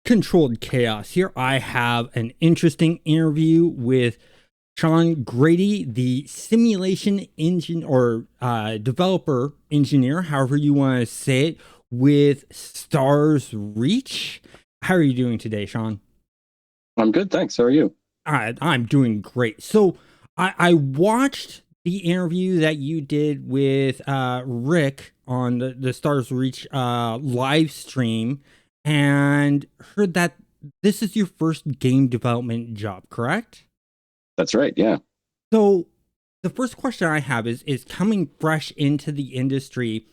Controlled Chaos. Here I have an interesting interview with Sean Grady, the simulation engine or developer engineer, however you want to say it, with Stars Reach. How are you doing today, Sean? I'm good, thanks. How are you? I'm doing great. So I watched the interview that you did with Rick on the Stars Reach live stream and heard that this is your first game development job, correct? That's right. Yeah. So the first question I have is coming fresh into the industry,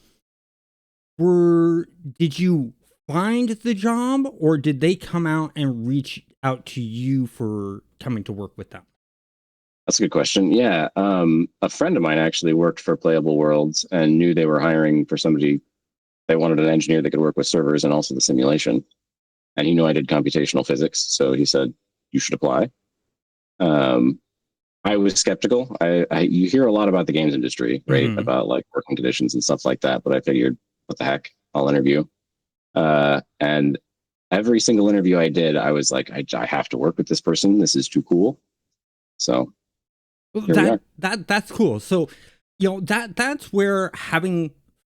were did you find the job or did they come out and reach out to you for coming to work with them? That's a good question. Yeah. A friend of mine actually worked for Playable Worlds and knew they were hiring for somebody. They wanted an engineer that could work with servers and also the simulation. And he knew I did computational physics. So he said, you should apply. Um, I was skeptical. You hear a lot about the games industry, right? Mm-hmm. About like working conditions and stuff like that. But I figured, what the heck? I'll interview. And every single interview I did, I was like, I have to work with this person. This is too cool. So Well, here we are. that's cool. So, that's where having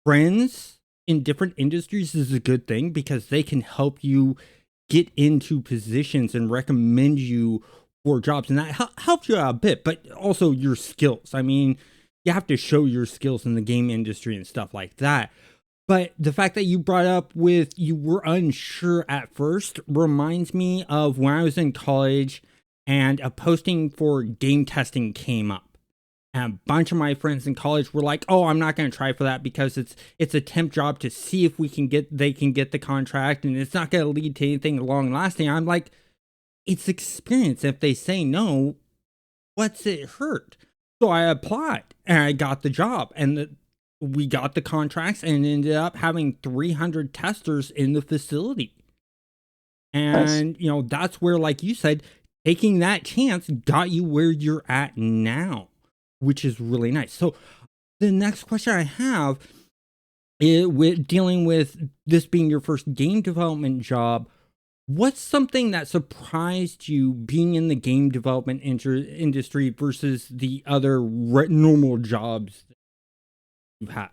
friends in different industries is a good thing because they can help you get into positions and recommend you for jobs, and that helps you out a bit. But also your skills. I mean, you have to show your skills in the game industry and stuff like that. But the fact that you brought up with you were unsure at first reminds me of when I was in college and a posting for game testing came up. And a bunch of my friends in college were like, "Oh, I'm not going to try for that because it's a temp job to see if they can get the contract and it's not going to lead to anything long lasting." I'm like, "It's experience. If they say no, what's it hurt?" So I applied and I got the job we got the contracts and ended up having 300 testers in the facility. Nice. And, that's where, like you said, taking that chance got you where you're at now, which is really nice. So the next question I have is with dealing with this being your first game development job. What's something that surprised you being in the game development industry versus the other normal jobs you've had?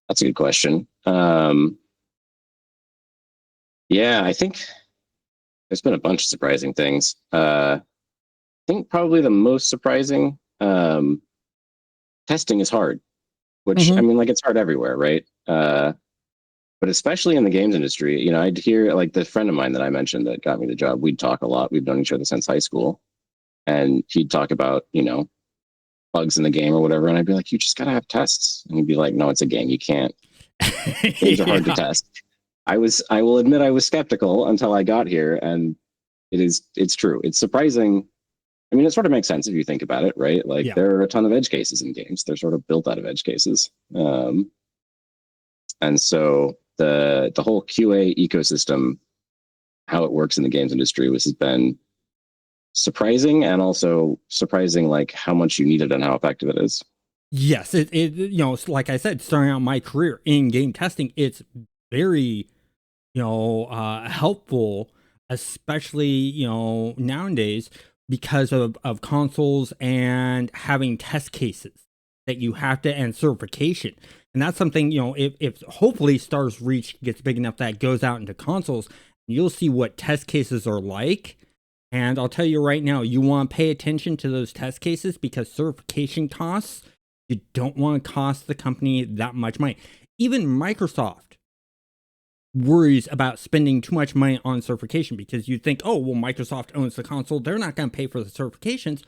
That's a good question. Yeah, I think there's been a bunch of surprising things. I think probably the most surprising testing is hard, which I Mm-hmm. mean, like it's hard everywhere, right? But especially in the games industry, I'd hear like the friend of mine that I mentioned that got me the job. We'd talk a lot. We've known each other since high school, and he'd talk about bugs in the game or whatever, and I'd be like, "You just gotta have tests," and he'd be like, "No, it's a game. You can't. Games are hard to Yeah. test." I will admit I was skeptical until I got here, and it's true. It's surprising. I mean, it sort of makes sense if you think about it, right? Like Yeah. there are a ton of edge cases in games. They're sort of built out of edge cases. And so the whole QA ecosystem, how it works in the games industry has been surprising, and also surprising like how much you need it and how effective it is. Yes, like I said, starting out my career in game testing, it's very, helpful, especially, nowadays because of consoles and having test cases that you have to and certification. And that's something, if hopefully Stars Reach gets big enough that it goes out into consoles, you'll see what test cases are like. And I'll tell you right now, you want to pay attention to those test cases because certification costs, you don't want to cost the company that much money. Even Microsoft worries about spending too much money on certification because you think, oh, well, Microsoft owns the console. They're not going to pay for the certifications.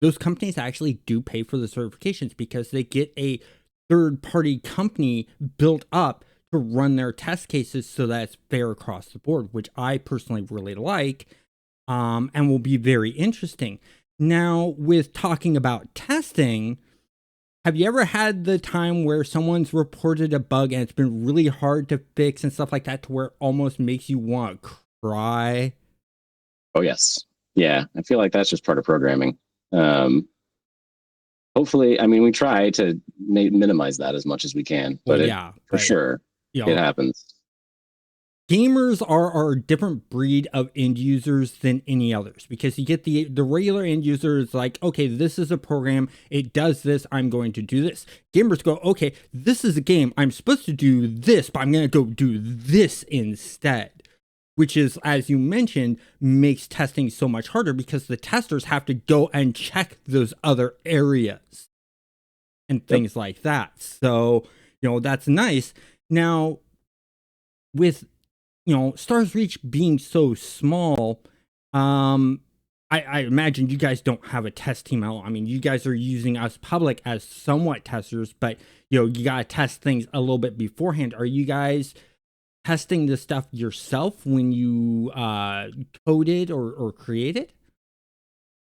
Those companies actually do pay for the certifications because they get a third party company built up to run their test cases so that it's fair across the board, which I personally really like, and will be very interesting. Now, with talking about testing, have you ever had the time where someone's reported a bug and it's been really hard to fix and stuff like that to where it almost makes you want to cry? Oh yes, yeah. I feel like that's just part of programming. Um, Hopefully, I mean, we try to minimize that as much as we can, Well, but it yeah, for but sure you it know, happens. Gamers are a different breed of end users than any others, because you get the regular end user is like, okay, this is a program, it does this, I'm going to do this. Gamers go, okay, this is a game, I'm supposed to do this, but I'm going to go do this instead. Which is, as you mentioned, makes testing so much harder because the testers have to go and check those other areas and things like that. So, that's nice. Now, with Stars Reach being so small, I imagine you guys don't have a test team out. I mean, you guys are using us public as somewhat testers, but you gotta test things a little bit beforehand. Are you guys testing the stuff yourself when you coded or created?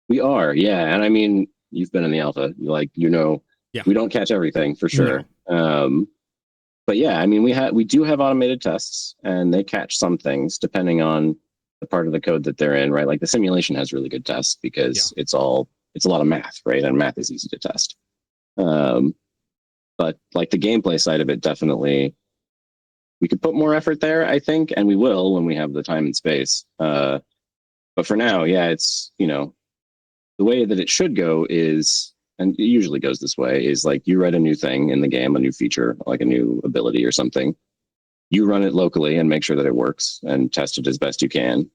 We are, yeah. And I mean, you've been in the alpha, like, Yeah. we don't catch everything for sure. No. But yeah, I mean, we do have automated tests, and they catch some things depending on the part of the code that they're in, right? Like the simulation has really good tests because it's a lot of math, right? And math is easy to test. But like the gameplay side of it, definitely we could put more effort there, I think, and we will when we have the time and space. But for now, yeah, it's the way that it should go is, and it usually goes this way, is like you write a new thing in the game, a new feature, like a new ability or something. You run it locally and make sure that it works and test it as best you can.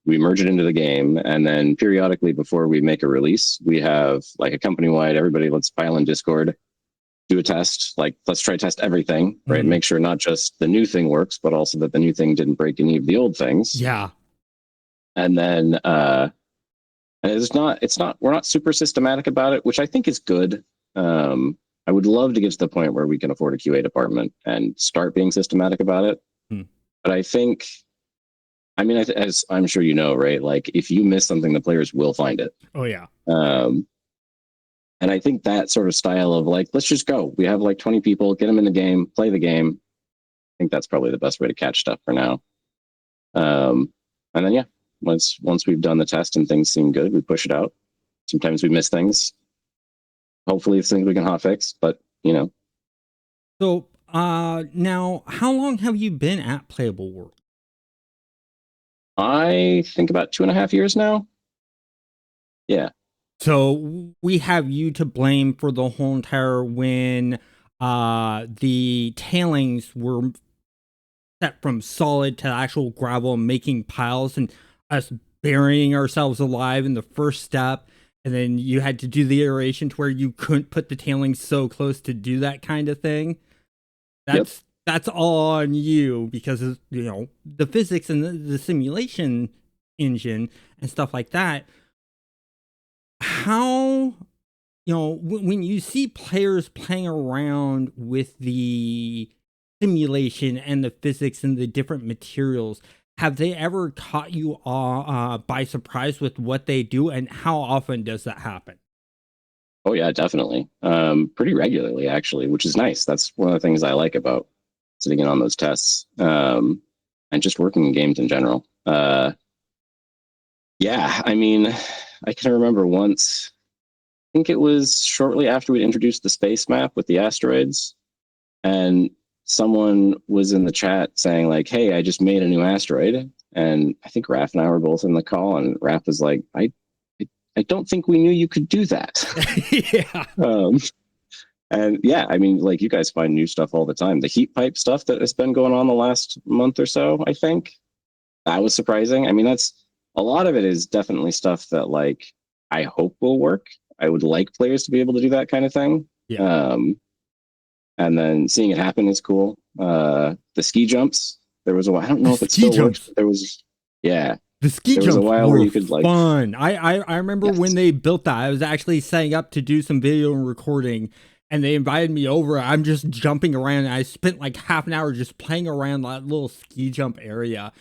We merge it into the game, and then periodically before we make a release, we have like a company-wide, everybody let's pile in Discord, do a test, like let's try test everything, right? Make sure not just the new thing works, but also that the new thing didn't break any of the old things. Yeah. And then we're not super systematic about it, which I think is good. I would love to get to the point where we can afford a QA department and start being systematic about it. But I think, I mean, as I'm sure you know, right? Like if you miss something, the players will find it. Oh yeah. And I think that sort of style of like, let's just go. We have like 20 people, get them in the game, play the game. I think that's probably the best way to catch stuff for now. And then yeah, once we've done the test and things seem good, we push it out. Sometimes we miss things. Hopefully it's things we can hotfix, but So now how long have you been at Playable World? I think about 2.5 years now. Yeah. So we have you to blame for the whole entire when the tailings were set from solid to actual gravel, making piles, and us burying ourselves alive in the first step. And then you had to do the iteration to where you couldn't put the tailings so close to do that kind of thing. That's all on you, because of, the physics and the simulation engine and stuff like that. How, when you see players playing around with the simulation and the physics and the different materials, have they ever caught you by surprise with what they do, and how often does that happen? Oh yeah, definitely. Pretty regularly actually, which is nice. That's one of the things I like about sitting in on those tests, and just working in games in general. Yeah, I mean, I can remember once, I think it was shortly after we'd introduced the space map with the asteroids, and someone was in the chat saying like, hey, I just made a new asteroid. And I think Raph and I were both in the call, and Raph was like, I don't think we knew you could do that. Yeah. And yeah, I mean, like you guys find new stuff all the time. The heat pipe stuff that has been going on the last month or so, I think, that was surprising. I mean, that's a lot of it is definitely stuff that like I hope will work. I would like players to be able to do that kind of thing. Yeah. And then seeing it happen is cool. The ski jumps, there was a while, I don't know if it still works. There was, yeah. The ski jumps was a while were where you could like fun. I remember when they built that. I was actually setting up to do some video and recording, and they invited me over. I'm just jumping around. I spent like half an hour just playing around that little ski jump area.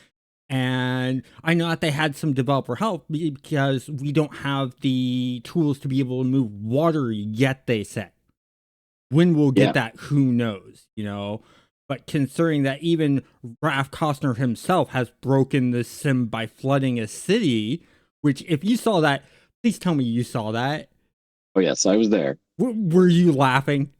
And I know that they had some developer help because we don't have the tools to be able to move water yet, they said. When we'll get that, who knows, But considering that even Raph Costner himself has broken the sim by flooding a city, which if you saw that, please tell me you saw that. Oh yes, I was there. Were you laughing?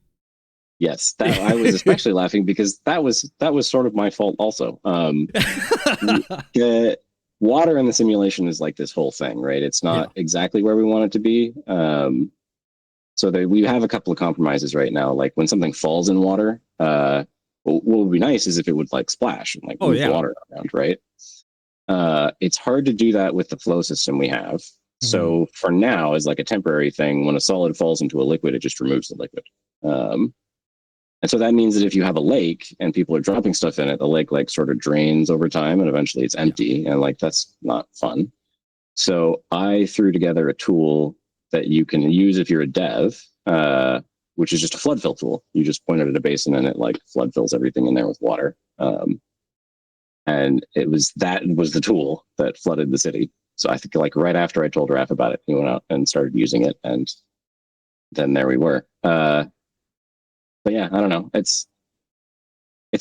Yes, that I was especially laughing because that was sort of my fault also. The water in the simulation is like this whole thing, right? It's Yeah. not exactly where we want it to be. So we have a couple of compromises right now. Like when something falls in water, what would be nice is if it would like splash and like Oh move the yeah. water around, right? It's hard to do that with the flow system we have. Hmm. So for now, as like a temporary thing, when a solid falls into a liquid, it just removes the liquid. Um, and so that means that if you have a lake and people are dropping stuff in it, the lake like sort of drains over time and eventually it's Yeah. empty. And like that's not fun. So I threw together a tool that you can use if you're a dev, which is just a flood fill tool. You just point it at a basin and it like flood fills everything in there with water. And that was the tool that flooded the city. So I think like right after I told Raph about it, he went out and started using it, and then there we were. But yeah, I don't know. It's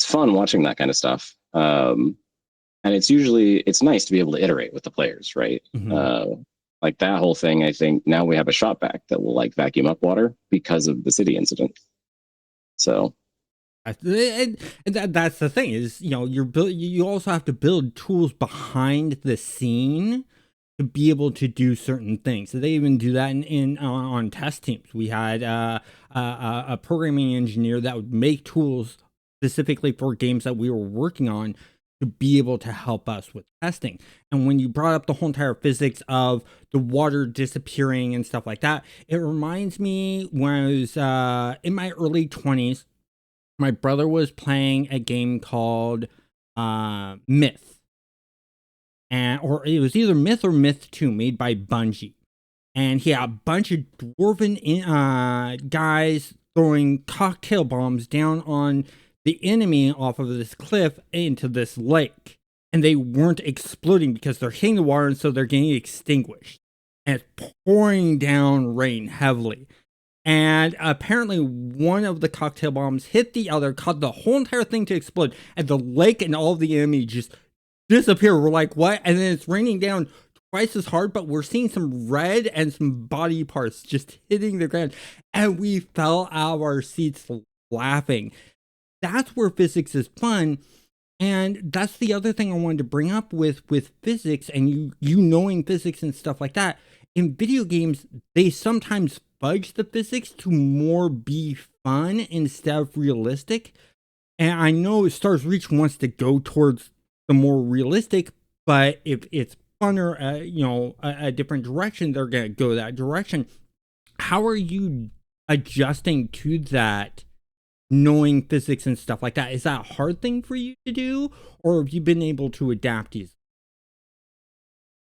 fun watching that kind of stuff. And it's nice to be able to iterate with the players, right? Hmm. Uh, like that whole thing. I think now we have a shop vac that will like vacuum up water because of the city incident. So And that's the thing is, you also have to build tools behind the scene to be able to do certain things. So they even do that in on test teams. We had a programming engineer that would make tools specifically for games that we were working on to be able to help us with testing. And when you brought up the whole entire physics of the water disappearing and stuff like that, it reminds me when I was in my early 20s. My brother was playing a game called Myth, and or it was either Myth or Myth 2, made by Bungie. And he had a bunch of dwarven guys throwing cocktail bombs down on the enemy off of this cliff into this lake. And they weren't exploding because they're hitting the water, and so they're getting extinguished. And it's pouring down rain heavily. And apparently, one of the cocktail bombs hit the other, caused the whole entire thing to explode, and the lake and all of the enemy just disappear. We're like, what? And then it's raining down twice as hard, but we're seeing some red and some body parts just hitting the ground. And we fell out of our seats laughing. That's where physics is fun. And that's the other thing I wanted to bring up with physics, and you knowing physics and stuff like that. In video games, they sometimes fudge the physics to more be fun instead of realistic. And I know Stars Reach wants to go towards the more realistic, but if it's funner, a different direction, they're gonna go that direction. How are you adjusting to that, knowing physics and stuff like that? Is that a hard thing for you to do, or have you been able to adapt these?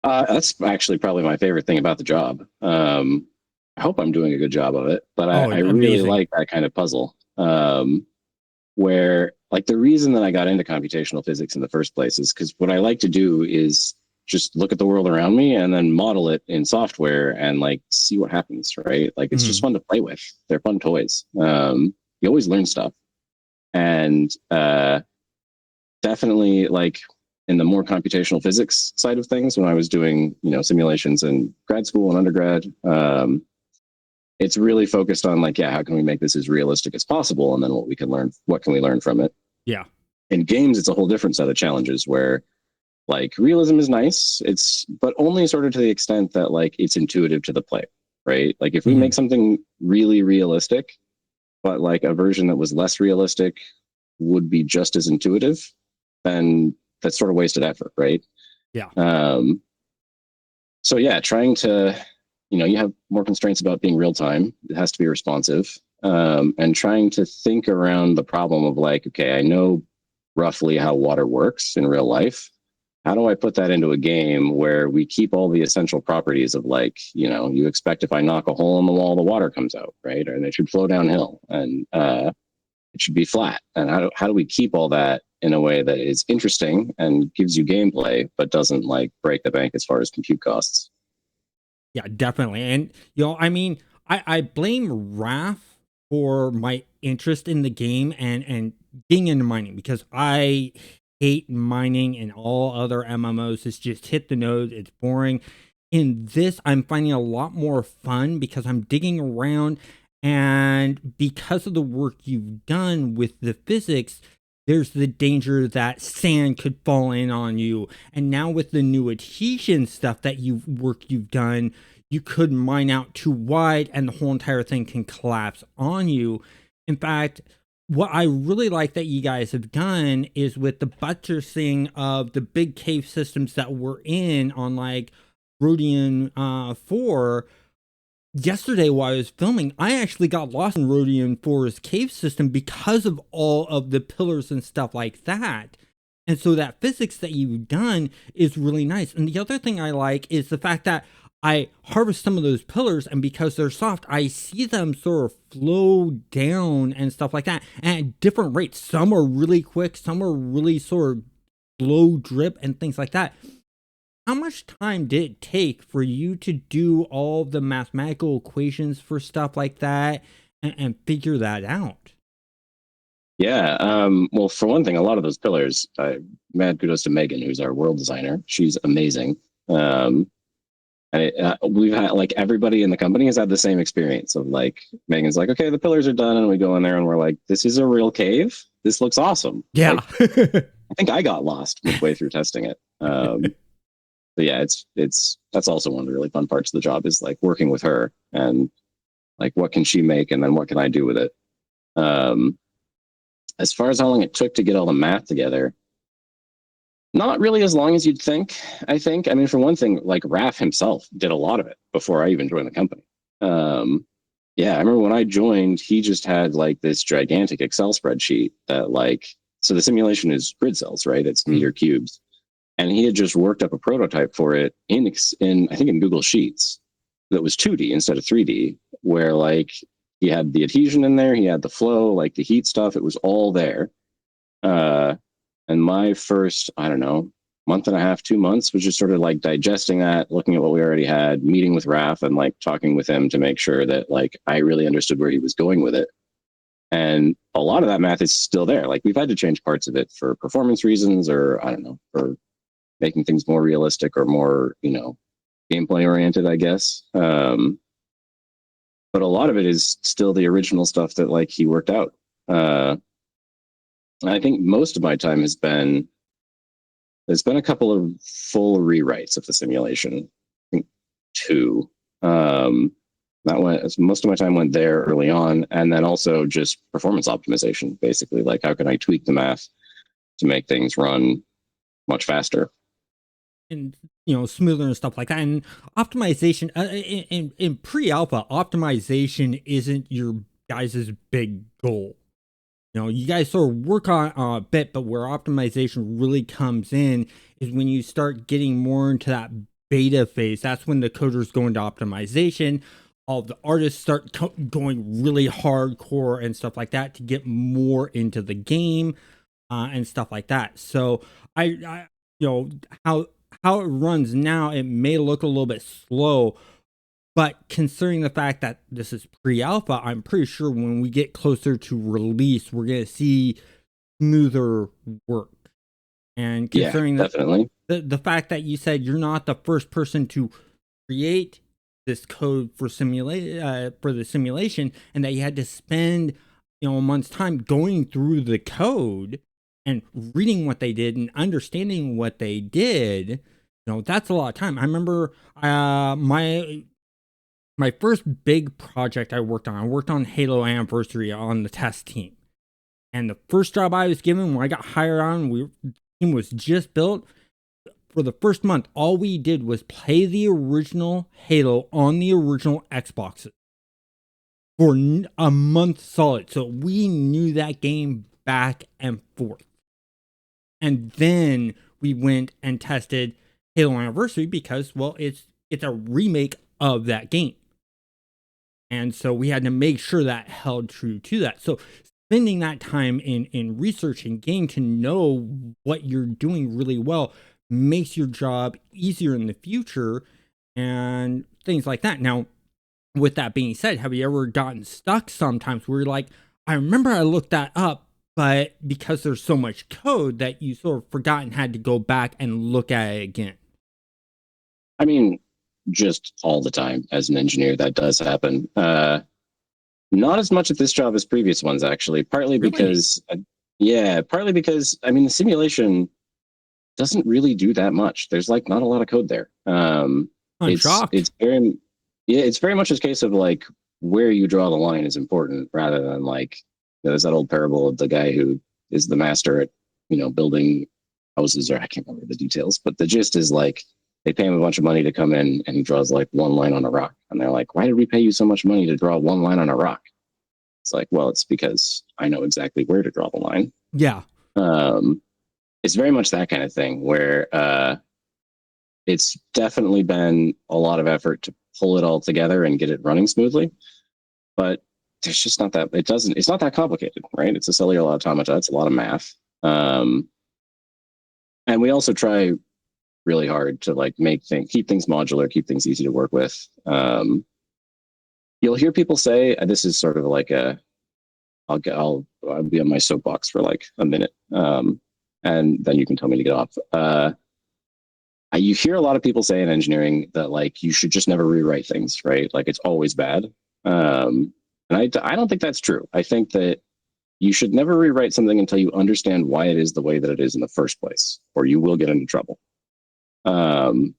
that's actually probably my favorite thing about the job. I hope I'm doing a good job of it, but Oh, I really amazing. like that kind of puzzle. Where like the reason that I got into computational physics in the first place is because what I like to do is just look at the world around me and then model it in software and like see what happens, right? Like it's just Hmm. fun to play with. They're fun toys. You always learn stuff. And definitely like in the more computational physics side of things, when I was doing, simulations in grad school and undergrad, it's really focused on like, yeah, how can we make this as realistic as possible? And then what can we learn from it? Yeah. In games, it's a whole different set of challenges where like realism is nice. But only sort of to the extent that like it's intuitive to the player, right? Like if we Hmm. make something really realistic, but like a version that was less realistic would be just as intuitive, then that's sort of wasted effort, right? Yeah. Um, so yeah, trying to, you have more constraints about being real time. It has to be responsive. And trying to think around the problem of like, okay, I know roughly how water works in real life. How do I put that into a game where we keep all the essential properties of like, you expect if I knock a hole in the wall, the water comes out, right? And it should flow downhill and it should be flat. And how do we keep all that in a way that is interesting and gives you gameplay, but doesn't like break the bank as far as compute costs? Yeah, definitely. And I mean, I blame Raph for my interest in the game and getting into mining, because I hate mining and all other MMOs. It's just hit the nose. It's boring. In this, I'm finding a lot more fun because I'm digging around And because of the work you've done with the physics, there's the danger that sand could fall in on you. And now with the new adhesion stuff that you've done, you could mine out too wide and the whole entire thing can collapse on you. In fact, what I really like that you guys have done is with the buttressing of the big cave systems that we're in on like Rhodium 4. Yesterday while I was filming, I actually got lost in Rhodium 4's cave system because of all of the pillars and stuff like that. And so that physics that you've done is really nice. And the other thing I like is the fact that I harvest some of those pillars, and because they're soft, I see them sort of flow down and stuff like that, and at different rates. Some are really quick, some are really sort of slow drip and things like that. How much time did it take for you to do all the mathematical equations for stuff like that and figure that out? Yeah. Well, for one thing, a lot of those pillars, mad kudos to Megan, who's our world designer. She's amazing. We've had like everybody in the company has had the same experience of like Megan's like, okay, the pillars are done, and we go in there and we're like, this is a real cave. This looks awesome. Yeah. Like, I think I got lost midway through testing it. But yeah, that's also one of the really fun parts of the job is like working with her and like what can she make and then what can I do with it. As far as how long it took to get all the math together, not really as long as you'd think. I mean, for one thing, like Raf himself did a lot of it before I even joined the company. Yeah, I remember when I joined, he just had like this gigantic Excel spreadsheet that like, so the simulation is grid cells, right? It's meter cubes. And he had just worked up a prototype for it in I think in Google Sheets that was 2D instead of 3D, where like he had the adhesion in there, he had the flow, like the heat stuff, it was all there. And my first, I don't know, month and a half, 2 months was just sort of like digesting that, looking at what we already had, meeting with Raf and like talking with him to make sure that like I really understood where he was going with it. And a lot of that math is still there. Like we've had to change parts of it for performance reasons, or I don't know, for making things more realistic or more, gameplay oriented, I guess. But a lot of it is still the original stuff that like he worked out. I think most of my time there's been a couple of full rewrites of the simulation. I think two. Most of my time went there early on, and then also just performance optimization, basically. Like how can I tweak the math to make things run much faster and smoother and stuff like that. And optimization in pre-alpha, optimization isn't your guys' big goal. You guys sort of work on a bit, but where optimization really comes in is when you start getting more into that beta phase. That's when the coders go into optimization. All the artists start going really hardcore and stuff like that to get more into the game and stuff like that. So I how it runs now, it may look a little bit slow, but considering the fact that this is pre-alpha, I'm pretty sure when we get closer to release, we're going to see smoother work. And considering definitely. the fact that you said you're not the first person to create this code for the simulation, and that you had to spend a month's time going through the code and reading what they did and understanding what they did, that's a lot of time. I remember my first big project I worked on Halo Anniversary on the test team. And the first job I was given when I got hired on, the team was just built. For the first month, all we did was play the original Halo on the original Xboxes for a month solid. So we knew that game back and forth. And then we went and tested Halo Anniversary because, well, it's a remake of that game. And so we had to make sure that held true to that. So spending that time in research and getting to know what you're doing really well makes your job easier in the future and things like that. Now, with that being said, have you ever gotten stuck sometimes where you're like, I remember I looked that up, but because there's so much code that you sort of forgot and had to go back and look at it again? I mean, just all the time as an engineer, that does happen. Not as much at this job as previous ones, actually. Really? Partly because I mean the simulation doesn't really do that much. There's like not a lot of code there. I'm shocked. It's very yeah, it's very much a case of like where you draw the line is important rather than like there's that old parable of the guy who is the master at building houses, or I can't remember the details, but the gist is like they pay him a bunch of money to come in and he draws like one line on a rock, and they're like, why did we pay you so much money to draw one line on a rock? It's like, well, it's because I know exactly where to draw the line. Yeah. um it's very much that kind of thing where it's definitely been a lot of effort to pull it all together and get it running smoothly. But there's just not that it's not that complicated, right? It's a cellular automata. It's a lot of math. And we also try really hard to like keep things modular, keep things easy to work with. You'll hear people say, this is sort of like I'll be on my soapbox for like a minute. And then you can tell me to get off. You hear a lot of people say in engineering that like you should just never rewrite things, right? Like it's always bad. And I don't think that's true. I think that you should never rewrite something until you understand why it is the way that it is in the first place, or you will get into trouble. But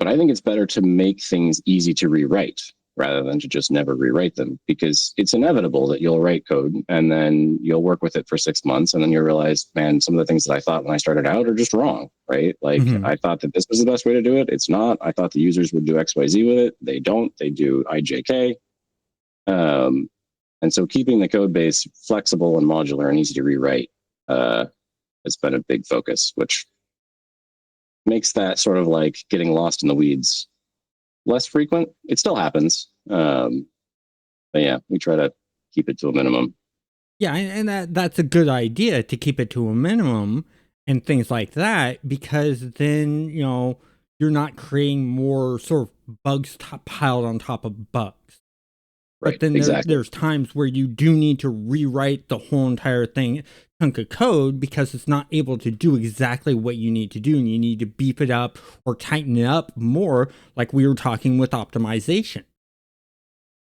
I think it's better to make things easy to rewrite rather than to just never rewrite them, because it's inevitable that you'll write code and then you'll work with it for 6 months and then you realize, man, some of the things that I thought when I started out are just wrong, right? Like Hmm. I thought that this was the best way to do it. It's not. I thought the users would do XYZ with it. They don't. They do IJK. And so keeping the code base flexible and modular and easy to rewrite has been a big focus, which makes that sort of like getting lost in the weeds less frequent. It still happens. But yeah, we try to keep it to a minimum. Yeah, and that's a good idea to keep it to a minimum and things like that, because then, you're not creating more sort of bugs piled on top of bugs. But Right. then Exactly. there's times where you do need to rewrite the whole entire thing, chunk of code, because it's not able to do exactly what you need to do, and you need to beef it up or tighten it up more, like we were talking with optimization.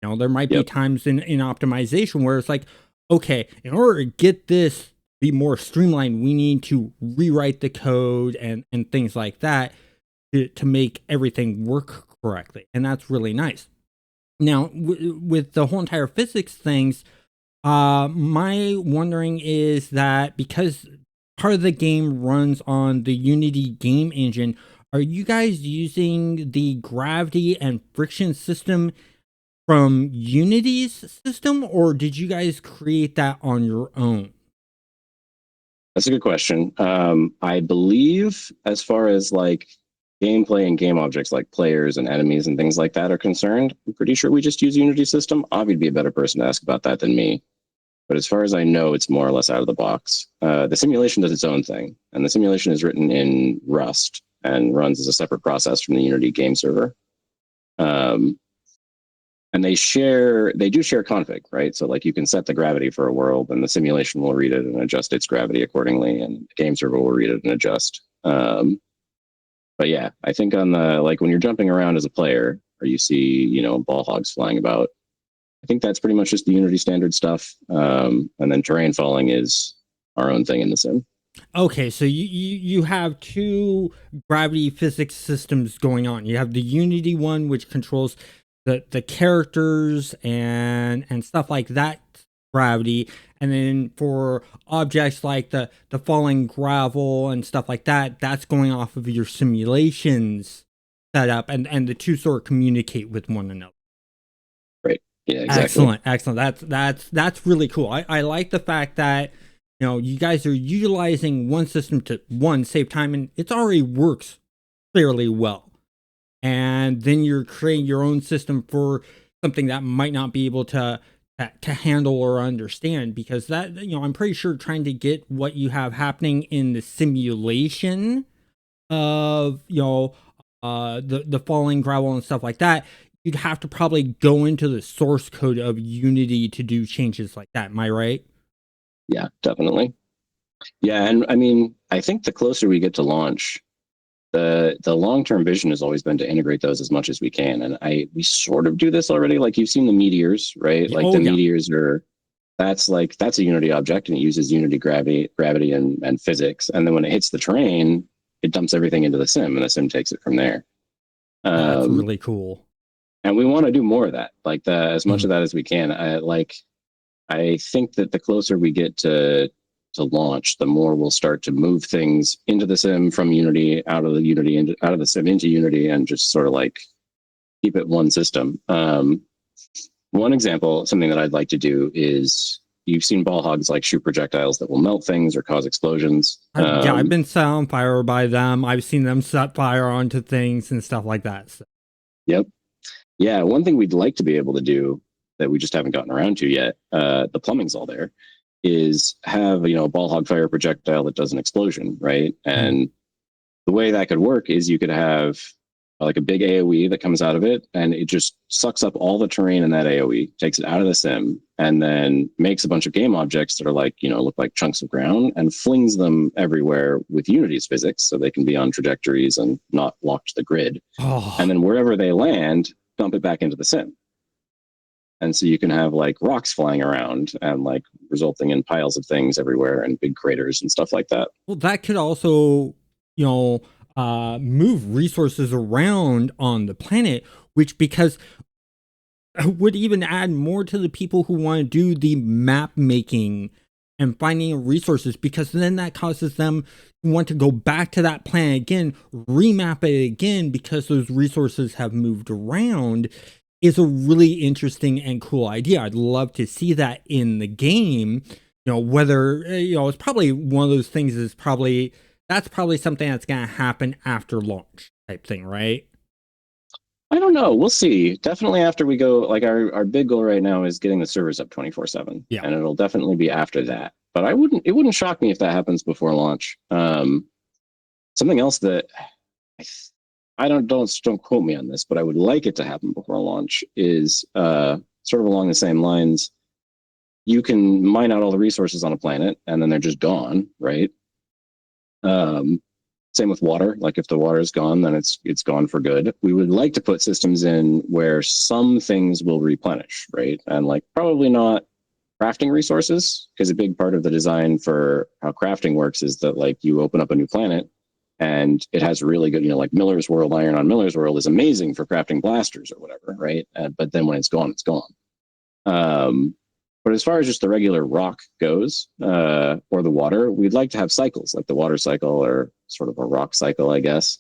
There might be Yep. times in optimization where it's like, okay, in order to get this be more streamlined, we need to rewrite the code and things like that to make everything work correctly. And that's really nice. Now, with the whole entire physics things, my wondering is that because part of the game runs on the Unity game engine, are you guys using the gravity and friction system from Unity's system, or did you guys create that on your own? That's a good question. I believe as far as like gameplay and game objects like players and enemies and things like that are concerned, I'm pretty sure we just use Unity system. Avi'd be a better person to ask about that than me. But as far as I know, it's more or less out of the box. The simulation does its own thing, and the simulation is written in Rust and runs as a separate process from the Unity game server. Um, and they do share config, right? So like you can set the gravity for a world and the simulation will read it and adjust its gravity accordingly, and the game server will read it and adjust. But yeah, I think on the like when you're jumping around as a player or you see ball hogs flying about, I think that's pretty much just the Unity standard stuff. And then terrain falling is our own thing in the sim. Okay, so you have two gravity physics systems going on. You have the Unity one, which controls the characters and stuff like that, gravity, and then for objects like the falling gravel and stuff like that, that's going off of your simulations setup, and the two sort of communicate with one another. Right. Yeah, exactly. Excellent, excellent. That's really cool. I like the fact that you guys are utilizing one system to save time, and it already works fairly well. And then you're creating your own system for something that might not be able to handle or understand, because that I'm pretty sure trying to get what you have happening in the simulation of the falling gravel and stuff like that, you'd have to probably go into the source code of Unity to do changes like that. Am I right? Yeah, definitely. Yeah, and I mean, I think the closer we get to launch, The long-term vision has always been to integrate those as much as we can. And we sort of do this already. Like you've seen the meteors, right? Like Oh the yeah. meteors are, that's a Unity object, and it uses Unity gravity and physics. And then when it hits the terrain, it dumps everything into the sim, and the sim takes it from there. That's Um, really cool. and we want to do more of that, like as much Mhm. of that as we can. I think that the closer we get to launch, the more we'll start to move things into the sim from Unity, out of the Unity, out of the sim into Unity, and just sort of like keep it one system. One example, something that I'd like to do is, you've seen ball hogs like shoot projectiles that will melt things or cause explosions. Yeah, I've been set on fire by them. I've seen them set fire onto things and stuff like that. So. Yep. Yeah, one thing we'd like to be able to do that we just haven't gotten around to yet, the plumbing's all there, is have a ball hog fire projectile that does an explosion, right? And the way that could work is you could have like a big AoE that comes out of it, and it just sucks up all the terrain in that AoE, takes it out of the sim, and then makes a bunch of game objects that are like, look like chunks of ground, and flings them everywhere with Unity's physics so they can be on trajectories and not locked to the grid. And Oh, then wherever they land, dump it back into the sim. And so you can have like rocks flying around and like resulting in piles of things everywhere and big craters and stuff like that. well, that could also, you know, move resources around on the planet, which because would even add more to the people who want to do the map making and finding resources, because then that causes them to want to go back to that planet again, remap it again, because those resources have moved around. Is a really interesting and cool idea. I'd love to see that in the game. Whether it's probably one of those things, that's probably something that's going to happen after launch type thing, right? I don't know. We'll see. Definitely after we go, like our big goal right now is getting the servers up 24/7, Yeah. and it'll definitely be after that. But it wouldn't shock me if that happens before launch. Something else that don't quote me on this, but I would like it to happen before launch is sort of along the same lines. You can mine out all the resources on a planet, and then they're just gone, right? Um, Same with water. Like if the water is gone, then it's gone for good. We would like to put systems in where some things will replenish, right? And like probably not crafting resources, because a big part of the design for how crafting works is that like you open up a new planet and it has really good, like Miller's World, iron on Miller's World is amazing for crafting blasters or whatever, right? But then when it's gone, it's gone. Um, but as far as just the regular rock goes, or the water, we'd like to have cycles like the water cycle, or sort of a rock cycle, I guess,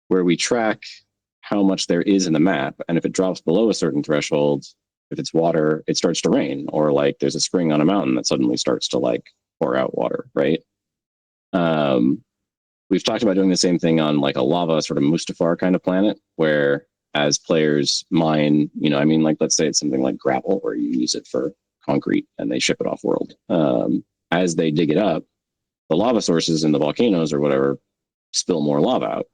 where we track how much there is in the map. And if it drops below a certain threshold, if it's water, it starts to rain, or like there's a spring on a mountain that suddenly starts to like pour out water, right? Um, we've talked about doing the same thing on like a lava sort of Mustafar kind of planet, where as players mine, like let's say it's something like gravel, where you use it for concrete and they ship it off world. As they dig it up, the lava sources in the volcanoes or whatever spill more lava out.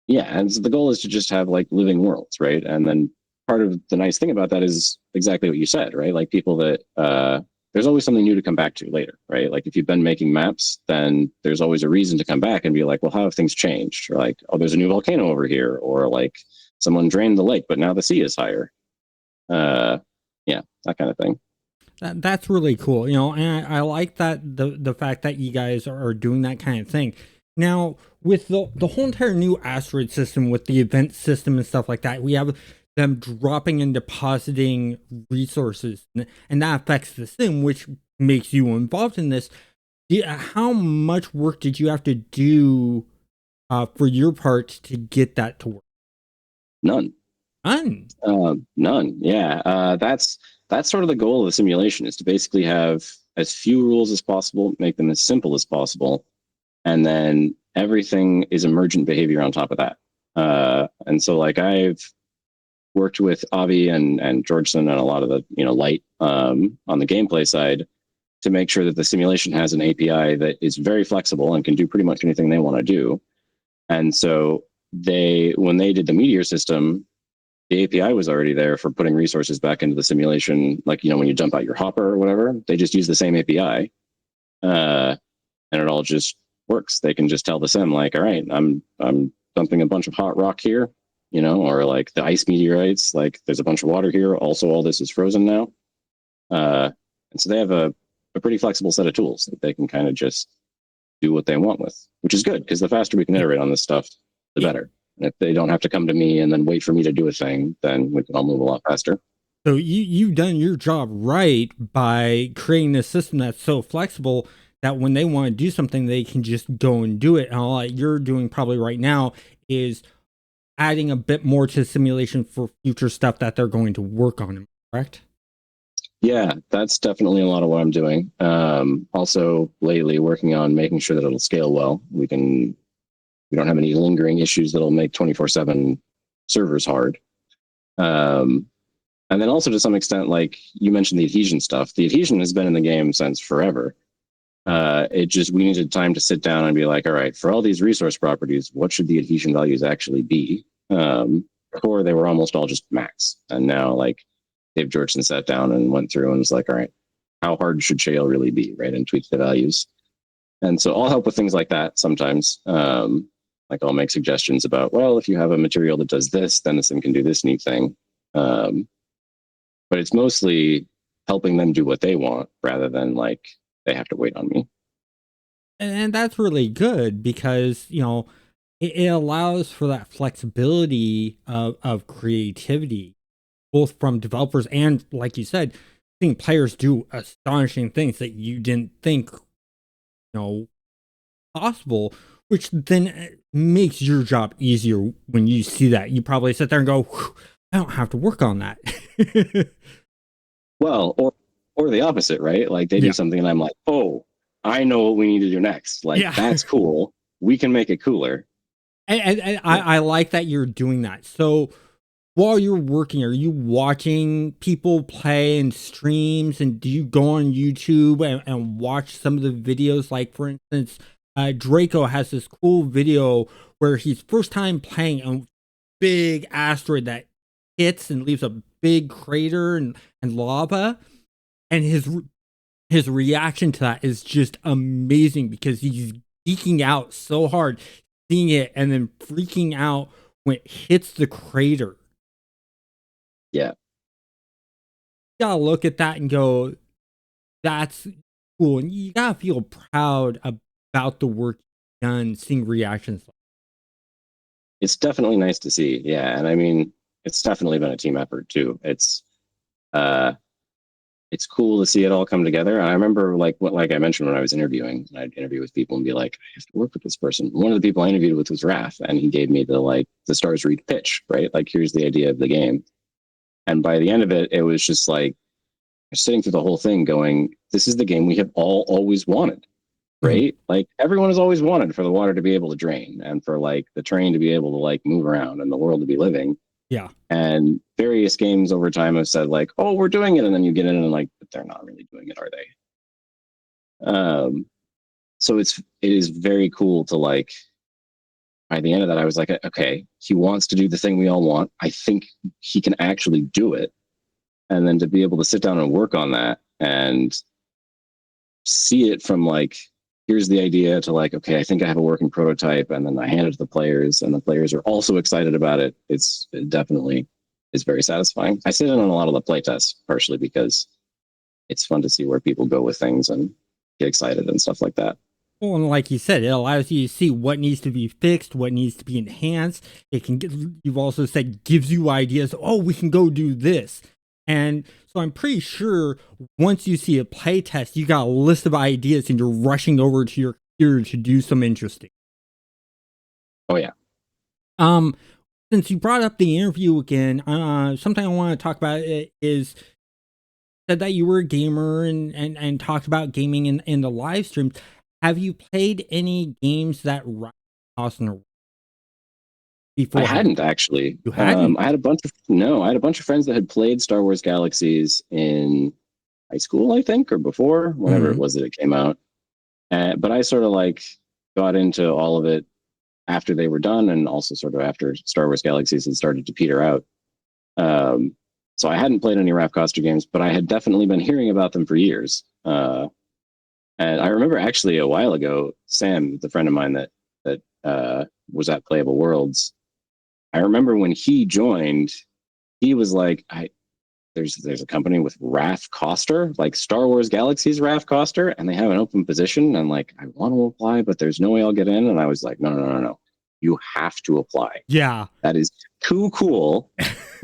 Yeah, and so the goal is to just have like living worlds, right? And then part of the nice thing about that is exactly what you said, right? Like people that there's always something new to come back to later, right? Like if you've been making maps, then there's always a reason to come back and be like, well, how have things changed? Or like, oh, there's a new volcano over here, or like someone drained the lake, but now the sea is higher. Yeah, that kind of thing. That's really cool, and I like that the fact that you guys are doing that kind of thing. Now, with the whole entire new asteroid system, with the event system and stuff like that, we have them dropping and depositing resources, and that affects the sim, which makes you involved in this. How much work did you have to do for your part to get that to work? None. None. None. Yeah, that's sort of the goal of the simulation, is to basically have as few rules as possible, make them as simple as possible, and then everything is emergent behavior on top of that. And so like I've worked with Avi and Georgeson and a lot of the light on the gameplay side to make sure that the simulation has an API that is very flexible and can do pretty much anything they want to do. And so when they did the meteor system, the API was already there for putting resources back into the simulation. Like, when you jump out your hopper or whatever, they just use the same API. And it all just works. They can just tell the sim like, all right, I'm dumping a bunch of hot rock here, you know, or like the ice meteorites, like there's a bunch of water here. Also, all this is frozen now. And so they have a pretty flexible set of tools that they can kind of just do what they want with, which is good because the faster we can iterate on this stuff, the better. And if they don't have to come to me and then wait for me to do a thing, then we can all move a lot faster. So you've done your job right by creating this system that's so flexible that when they want to do something, they can just go and do it. And all that you're doing probably right now is adding a bit more to the simulation for future stuff that they're going to work on, correct? Yeah, that's definitely a lot of what I'm doing. Also, lately working on making sure that it'll scale well. We don't have any lingering issues that'll make 24/7 servers hard. And then also to some extent, like you mentioned the adhesion stuff. The adhesion has been in the game since forever. We needed time to sit down and be like, all right, for all these resource properties, what should the adhesion values actually be? Before they were almost all just max, and now like Dave Georgeson sat down and went through and was like, all right, how hard should shale really be, right? And tweak the values. And so I'll help with things like that sometimes. Like I'll make suggestions about, well, if you have a material that does this, then this thing can do this neat thing. But it's mostly helping them do what they want rather than like they have to wait on me. And that's really good because, it allows for that flexibility of creativity, both from developers and, like you said, seeing players do astonishing things that you didn't think, possible, which then makes your job easier when you see that. You probably sit there and go, I don't have to work on that. Well, or the opposite, right? Like they do something and I'm like, oh, I know what we need to do next. Like that's cool. We can make it cooler. And I like that you're doing that. So while you're working, are you watching people play and streams? And do you go on YouTube and watch some of the videos? Like, for instance, Draco has this cool video where he's first time playing a big asteroid that hits and leaves a big crater and lava. And his reaction to that is just amazing because he's geeking out so hard seeing it and then freaking out when it hits the crater. Yeah. You gotta look at that and go, that's cool. And you gotta feel proud about the work you've done, seeing reactions. It's definitely nice to see. Yeah. And I mean, it's definitely been a team effort too. It's cool to see it all come together. And I remember like I mentioned when I was interviewing, I'd interview with people and be like, I have to work with this person. One of the people I interviewed with was Raph, and he gave me the Stars Read pitch, right? Like, here's the idea of the game. And by the end of it, it was just like sitting through the whole thing going, this is the game we have all always wanted, right? Mm-hmm. Like everyone has always wanted for the water to be able to drain and for like the terrain to be able to like move around and the world to be living. Yeah. And various games over time have said like, oh, we're doing it. And then you get in and like, but they're not really doing it, are they? So it is very cool to like, by the end of that, I was like, okay, he wants to do the thing we all want. I think he can actually do it. And then to be able to sit down and work on that and see it from like, here's the idea to like, okay, I think I have a working prototype, and then I hand it to the players and the players are also excited about it. It definitely is very satisfying. I sit in on a lot of the playtests partially because it's fun to see where people go with things and get excited and stuff like that. Well, and like you said, it allows you to see what needs to be fixed, what needs to be enhanced. You've also said, gives you ideas. Oh, we can go do this. And so I'm pretty sure once you see a playtest, you got a list of ideas and you're rushing over to your computer to do some interesting. Oh yeah. Since you brought up the interview again, something I want to talk about is said that you were a gamer and talked about gaming in the live streams. Have you played any games that Austin before? I hadn't actually. You hadn't? I had a bunch of friends that had played Star Wars Galaxies in high school, I think, or before, whenever it was that it came out. But I sort of like got into all of it after they were done, and also sort of after Star Wars Galaxies had started to peter out. So I hadn't played any Raph Koster games, but I had definitely been hearing about them for years. And I remember actually a while ago, Sam, the friend of mine that was at Playable Worlds, I remember when he joined, he was like, I there's a company with Raf Coster, like Star Wars Galaxy's Raf Coster, and they have an open position. And like, I want to apply, but there's no way I'll get in. And I was like, no, no, no, no. You have to apply. Yeah. That is too cool.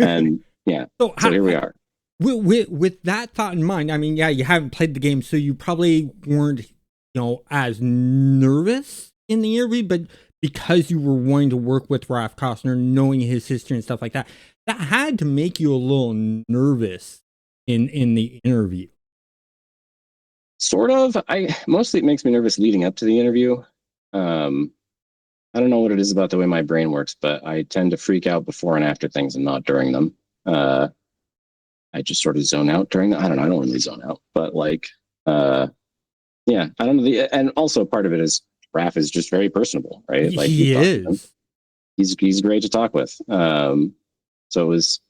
And yeah, So so here we are. with that thought in mind, I mean, yeah, you haven't played the game, so you probably weren't, as nervous in the interview, but because you were wanting to work with Raph Costner, knowing his history and stuff like that, that had to make you a little nervous in the interview. Sort of. I mostly it makes me nervous leading up to the interview. Um, I don't know what it is about the way my brain works, but I tend to freak out before and after things and not during them. Uh, I just sort of zone out during them. I don't know. I don't really zone out, but like, uh, yeah, I don't know. And also part of it is Raph is just very personable, right? Like you've He talked to him. is. He's great to talk with. So it was,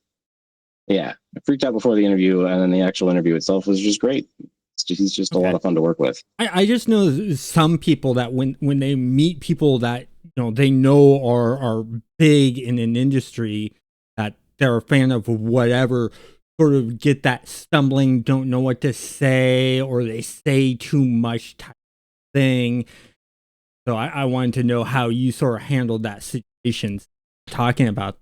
yeah, I freaked out before the interview, and then the actual interview itself was just great. He's just a lot of fun to work with. I just know some people that when they meet people that they know are big in an industry, that they're a fan of whatever, sort of get that stumbling, don't know what to say, or they say too much type thing. So I wanted to know how you sort of handled that situation talking about.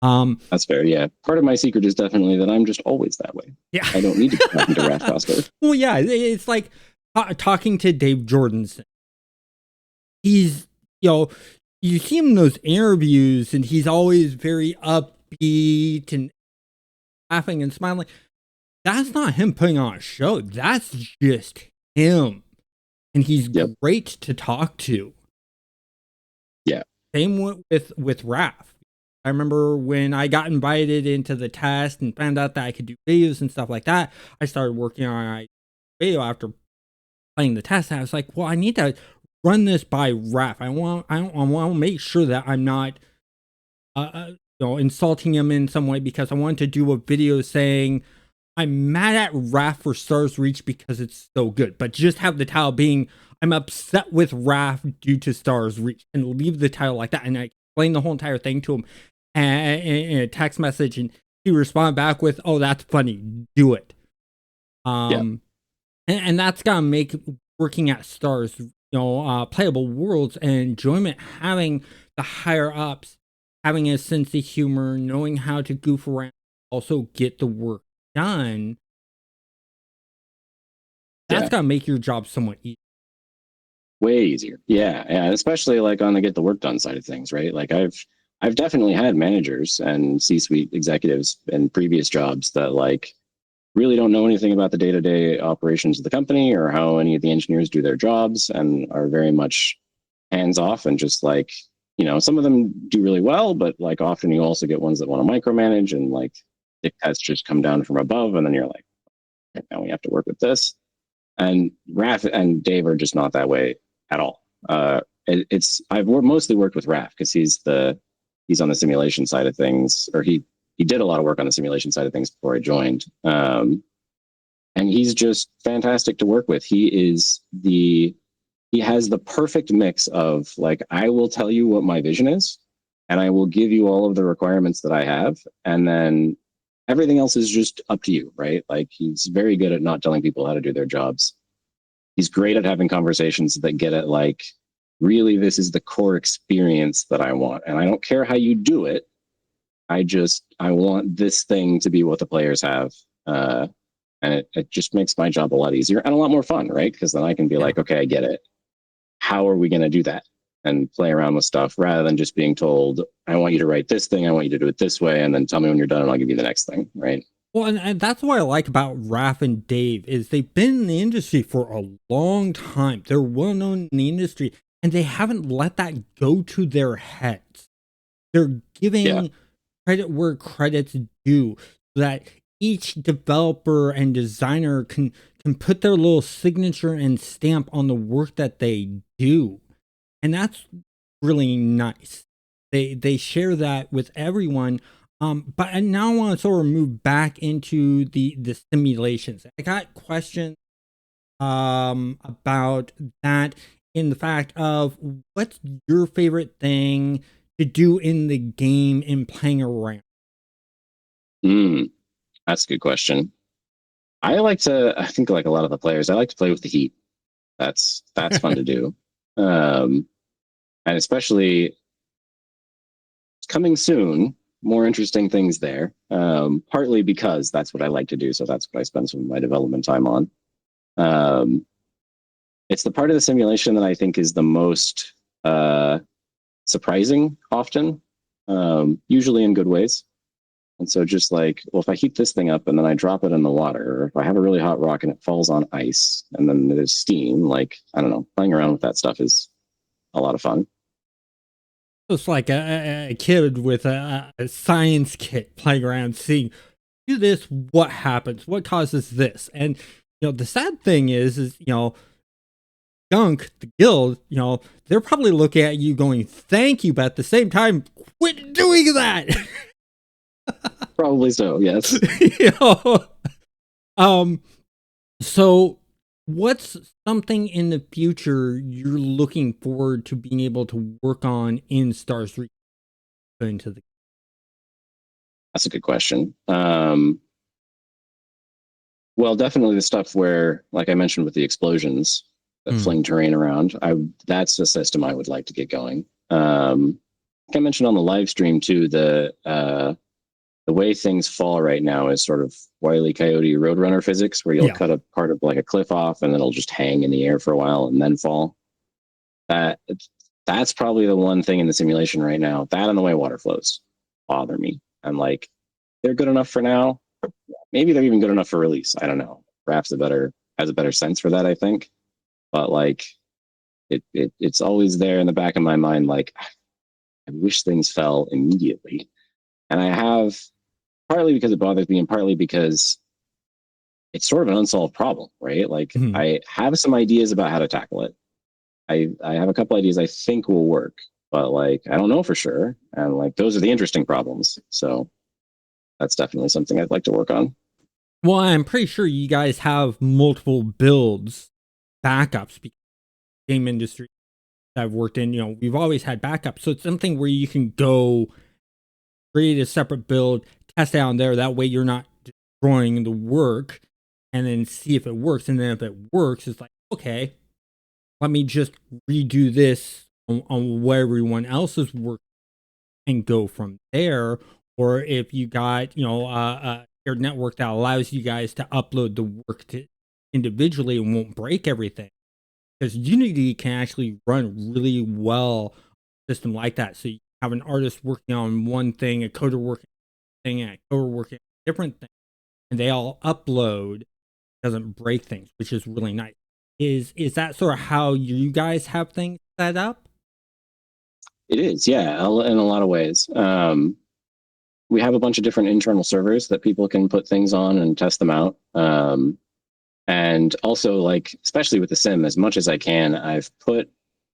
That's fair. Yeah, part of my secret is definitely that I'm just always that way. Yeah, I don't need to be talking to Raph Coster. Well, yeah, it's like talking to Dave Jordanson. He's, you see him in those interviews and he's always very upbeat and laughing and smiling. That's not him putting on a show. That's just him. And he's great to talk to. Yeah. Same with Raph. I remember when I got invited into the test and found out that I could do videos and stuff like that, I started working on a video after playing the test. And I was like, well, I need to run this by Raph. I want to make sure that I'm not, insulting him in some way, because I wanted to do a video saying I'm mad at Raph for Stars Reach because it's so good, but just have the title being I'm upset with Raph due to Stars Reach, and leave the title like that. And I explained the whole entire thing to him in a text message, and he responded back with, "Oh, that's funny. Do it." And that's gonna make working at Stars, Playable Worlds and enjoyment, having the higher ups having a sense of humor, knowing how to goof around, also get the work done. That's gonna make your job somewhat easier. Way easier. Yeah, yeah, especially like on the get the work done side of things, right? Like I've definitely had managers and C-suite executives in previous jobs that like really don't know anything about the day-to-day operations of the company or how any of the engineers do their jobs, and are very much hands off, and just like, some of them do really well, but like often you also get ones that want to micromanage, and like dictates just come down from above, and then you're like, okay, now we have to work with this. And Raph and Dave are just not that way at all. I've mostly worked with Raph because he's on the simulation side of things, or he did a lot of work on the simulation side of things before I joined. And he's just fantastic to work with. He has the perfect mix of like, I will tell you what my vision is, and I will give you all of the requirements that I have, and then everything else is just up to you, right? Like he's very good at not telling people how to do their jobs. He's great at having conversations that get at like, really, this is the core experience that I want, and I don't care how you do it. I want this thing to be what the players have. And it just makes my job a lot easier and a lot more fun, right? Because then I can be like, okay, I get it. How are we going to do that? And play around with stuff rather than just being told, I want you to write this thing, I want you to do it this way, and then tell me when you're done and I'll give you the next thing, right? Well, and that's what I like about Raph and Dave is they've been in the industry for a long time. They're well known in the industry, and they haven't let that go to their heads. They're giving credit where credit's due, so that each developer and designer can put their little signature and stamp on the work that they do. And that's really nice. They share that with everyone. But now I want to sort of move back into the simulations. I got questions about that in the fact of what's your favorite thing to do in the game in playing around? Mm, that's a good question. I think like a lot of the players, I like to play with the heat. That's fun to do. Um, and especially coming soon, more interesting things there. Partly because that's what I like to do. So that's what I spend some of my development time on. Um, it's the part of the simulation that I think is the most uh, surprising often, usually in good ways. And so just like, well, if I heat this thing up and then I drop it in the water, or if I have a really hot rock and it falls on ice and then there's steam, like, I don't know, playing around with that stuff is a lot of fun. It's like a kid with a science kit playing around, seeing do this, what happens, what causes this, and the sad thing is Gunk, the guild, they're probably looking at you going, "Thank you," but at the same time, quit doing that. Probably so, yes. you know, um, so what's something in the future you're looking forward to being able to work on in Stars into the That's a good question. Well, definitely the stuff where, like I mentioned with the explosions that fling terrain around, that's a system I would like to get going. Like I mentioned on the live stream too, the way things fall right now is sort of Wile E. Coyote Roadrunner physics, where you'll yeah. cut a part of like a cliff off and it'll just hang in the air for a while and then fall. That that's probably the one thing in the simulation right now. That and the way water flows bother me. I'm like, they're good enough for now. Maybe they're even good enough for release. I don't know. Perhaps has a better sense for that, I think. But like it's always there in the back of my mind, like I wish things fell immediately. And I have, partly because it bothers me and partly because it's sort of an unsolved problem, right? Like Mhm. I have some ideas about how to tackle it. I have a couple ideas I think will work, but like I don't know for sure. And like those are the interesting problems. So that's definitely something I'd like to work on. Well, I'm pretty sure you guys have multiple builds, backups, because game industry I've worked in, we've always had backups. So it's something where you can go create a separate build, test it out there. That way you're not destroying the work and then see if it works. And then if it works, it's like, okay, let me just redo this on where everyone else is working and go from there. Or if you got, your network that allows you guys to upload the work to individually and won't break everything. Because Unity can actually run really well system like that. So you have an artist working on one thing, a coder working on thing, and a coder working on a different thing, and they all upload. Doesn't break things, which is really nice. Is that sort of how you guys have things set up? It is, yeah, in a lot of ways. We have a bunch of different internal servers that people can put things on and test them out. And also, like, especially with the sim, as much as I can, I've put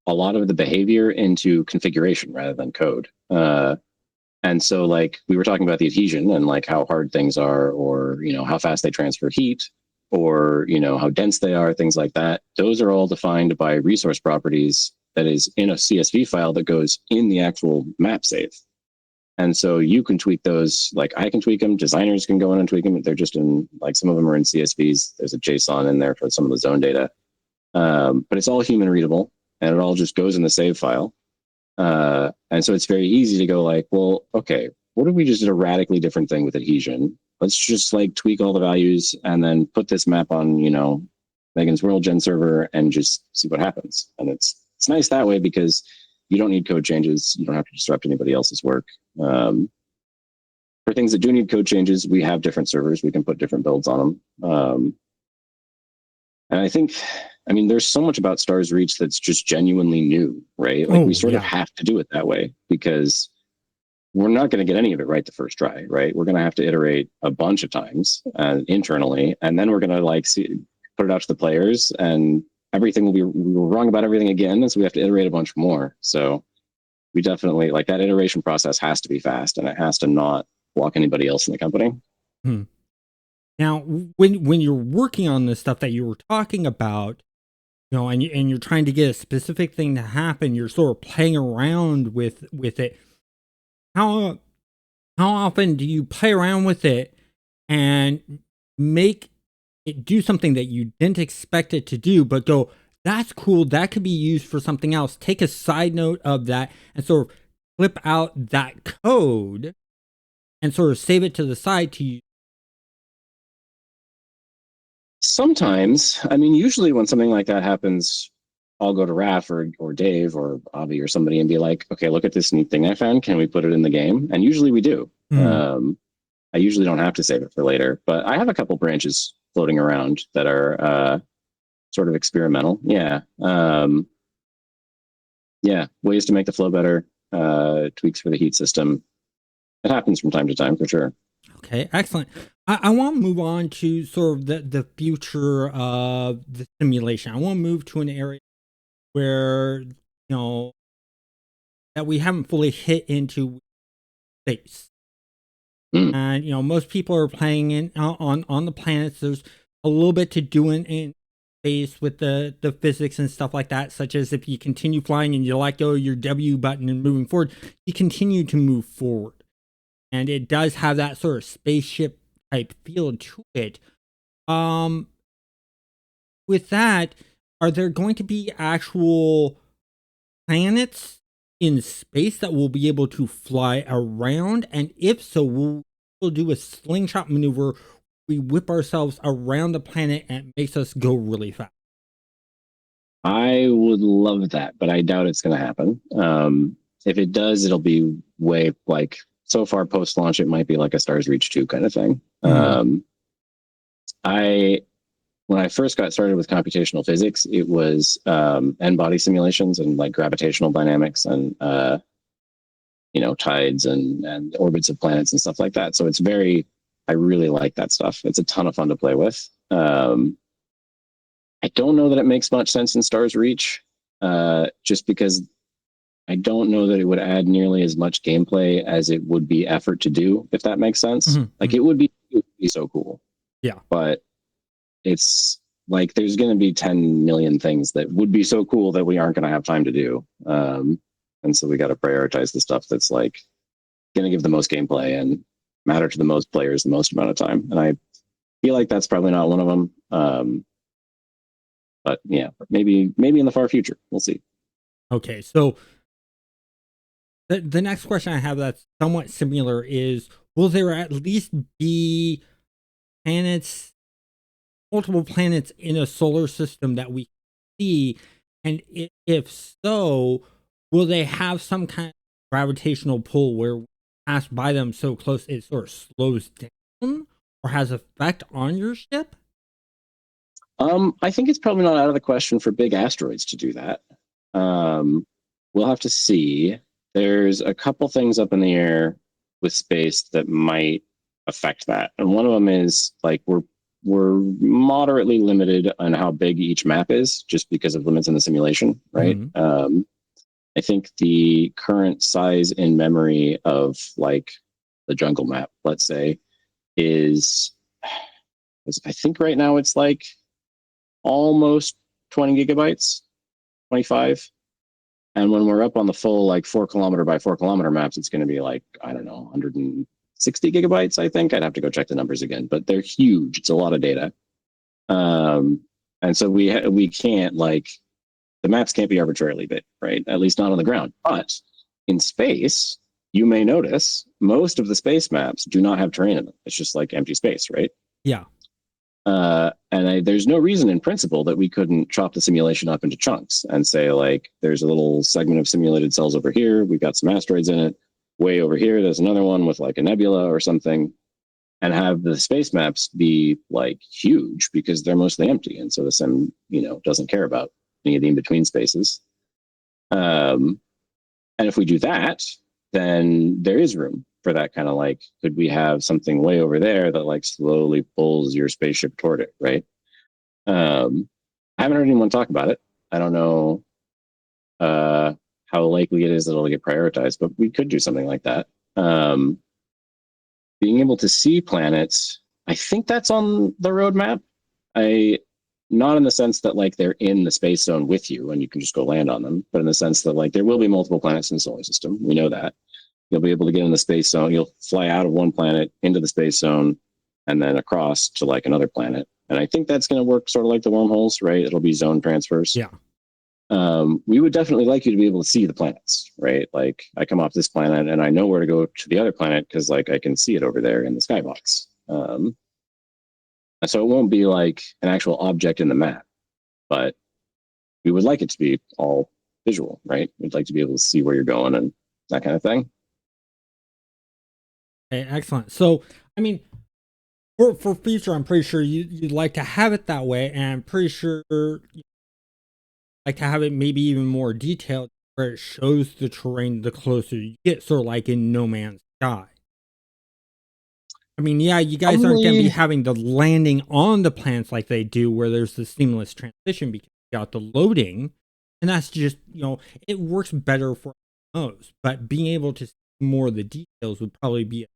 a lot of the behavior into configuration rather than code. And so, like, we were talking about the adhesion and like how hard things are, or how fast they transfer heat, or how dense they are, things like that. Those are all defined by resource properties that is in a CSV file that goes in the actual map save. And so you can tweak those, like I can tweak them, designers can go in and tweak them. They're just in, like, some of them are in CSVs. There's a JSON in there for some of the zone data. But it's all human readable and it all just goes in the save file. And so it's very easy to go like, well, okay, what if we just did a radically different thing with adhesion? Let's just like tweak all the values and then put this map on, Megan's World Gen server and just see what happens. And it's nice that way because you don't need code changes. You don't have to disrupt anybody else's work. For things that do need code changes, we have different servers. We can put different builds on them. And I think, I mean, there's so much about Stars Reach that's just genuinely new, right? Like we sort of have to do it that way because we're not going to get any of it right the first try, right? We're going to have to iterate a bunch of times internally, and then we're going to like put it out to the players, and everything will be, we were wrong about everything again, and so we have to iterate a bunch more. So we definitely, like, that iteration process has to be fast, and it has to not block anybody else in the company. Hmm. Now, when you're working on the stuff that you were talking about, and you're trying to get a specific thing to happen, you're sort of playing around with it. How how often do you play around with it and make it do something that you didn't expect it to do, but go, that's cool, that could be used for something else. Take a side note of that and sort of flip out that code and sort of save it to the side to use. Sometimes, I mean, usually when something like that happens, I'll go to Raph or Dave or Avi or somebody and be like, okay, look at this neat thing I found. Can we put it in the game? And usually we do. I usually don't have to save it for later, but I have a couple branches floating around that are sort of experimental. Yeah. Yeah. Ways to make the flow better, tweaks for the heat system. It happens from time to time for sure. Okay, excellent. I want to move on to sort of the future of the simulation. I want to move to an area where, that we haven't fully hit into space. And most people are playing in on the planets. There's a little bit to do in space with the physics and stuff like that, such as if you continue flying and you let go of your W button and moving forward, you continue to move forward. And it does have that sort of spaceship type feel to it. With that, are there going to be actual planets in space that will be able to fly around? And if so, we'll do a slingshot maneuver. We whip ourselves around the planet and it makes us go really fast. I would love that, but I doubt it's going to happen. If it does, it'll be way like so far post launch. It might be like a Stars Reach 2 kind of thing. When I first got started with computational physics, it was end body simulations and like gravitational dynamics and tides and orbits of planets and stuff like that. So I really like that stuff. It's a ton of fun to play with. I don't know that it makes much sense in Stars Reach, just because I don't know that it would add nearly as much gameplay as it would be effort to do, if that makes sense. Like it would be so cool. Yeah. But it's like there's going to be 10 million things that would be so cool that we aren't going to have time to do. And so we got to prioritize the stuff that's like going to give the most gameplay and matter to the most players the most amount of time. And I feel like that's probably not one of them. But yeah, maybe in the far future, we'll see. Okay, so the next question I have that's somewhat similar is, will there at least be multiple planets in a solar system that we see? And if so, will they have some kind of gravitational pull where we pass by them so close it sort of slows down or has effect on your ship? I think it's probably not out of the question for big asteroids to do that. We'll have to see. There's a couple things up in the air with space that might affect that, and one of them is like we're moderately limited on how big each map is, just because of limits in the simulation, right? I think the current size in memory of like the jungle map, let's say, is I think right now it's like almost 20 gigabytes, 25. And when we're up on the full like 4 kilometer by 4 kilometer maps, it's going to be like, I don't know, 160 gigabytes, I think. I'd have to go check the numbers again, but they're huge. It's a lot of data. And so we can't like, the maps can't be arbitrarily big, right? At least not on the ground. But in space, you may notice most of the space maps do not have terrain in them. It's just like empty space, right? Yeah. There's no reason in principle that we couldn't chop the simulation up into chunks and say like, there's a little segment of simulated cells over here. We've got some asteroids in it. Way over here, there's another one with like a nebula or something, and have the space maps be like huge because they're mostly empty. And so the sim, doesn't care about any of the in-between spaces. And if we do that, then there is room for that kind of like, could we have something way over there that like slowly pulls your spaceship toward it, right? I haven't heard anyone talk about it. I don't know how likely it is that it'll get prioritized, but we could do something like that. Being able to see planets, I think that's on the roadmap. I Not in the sense that like they're in the space zone with you and you can just go land on them, but in the sense that like there will be multiple planets in the solar system. We know that. You'll be able to get in the space zone. You'll fly out of one planet into the space zone and then across to like another planet. And I think that's going to work sort of like the wormholes, right? It'll be zone transfers. Yeah. We would definitely like you to be able to see the planets, right? Like I come off this planet and I know where to go to the other planet because like I can see it over there in the skybox. So it won't be like an actual object in the map, but we would like it to be all visual, right? We'd like to be able to see where you're going and that kind of thing. Okay, excellent. So, I mean, for future, I'm pretty sure you'd like to have it that way, and I'm pretty sure you'd like to have it maybe even more detailed where it shows the terrain the closer you get, sort of like in No Man's Sky. I mean, yeah, you guys aren't going to be Probably, having the landing on the planets like they do, where there's the seamless transition because you got the loading, and that's just it works better for most. But being able to see more of the details would probably be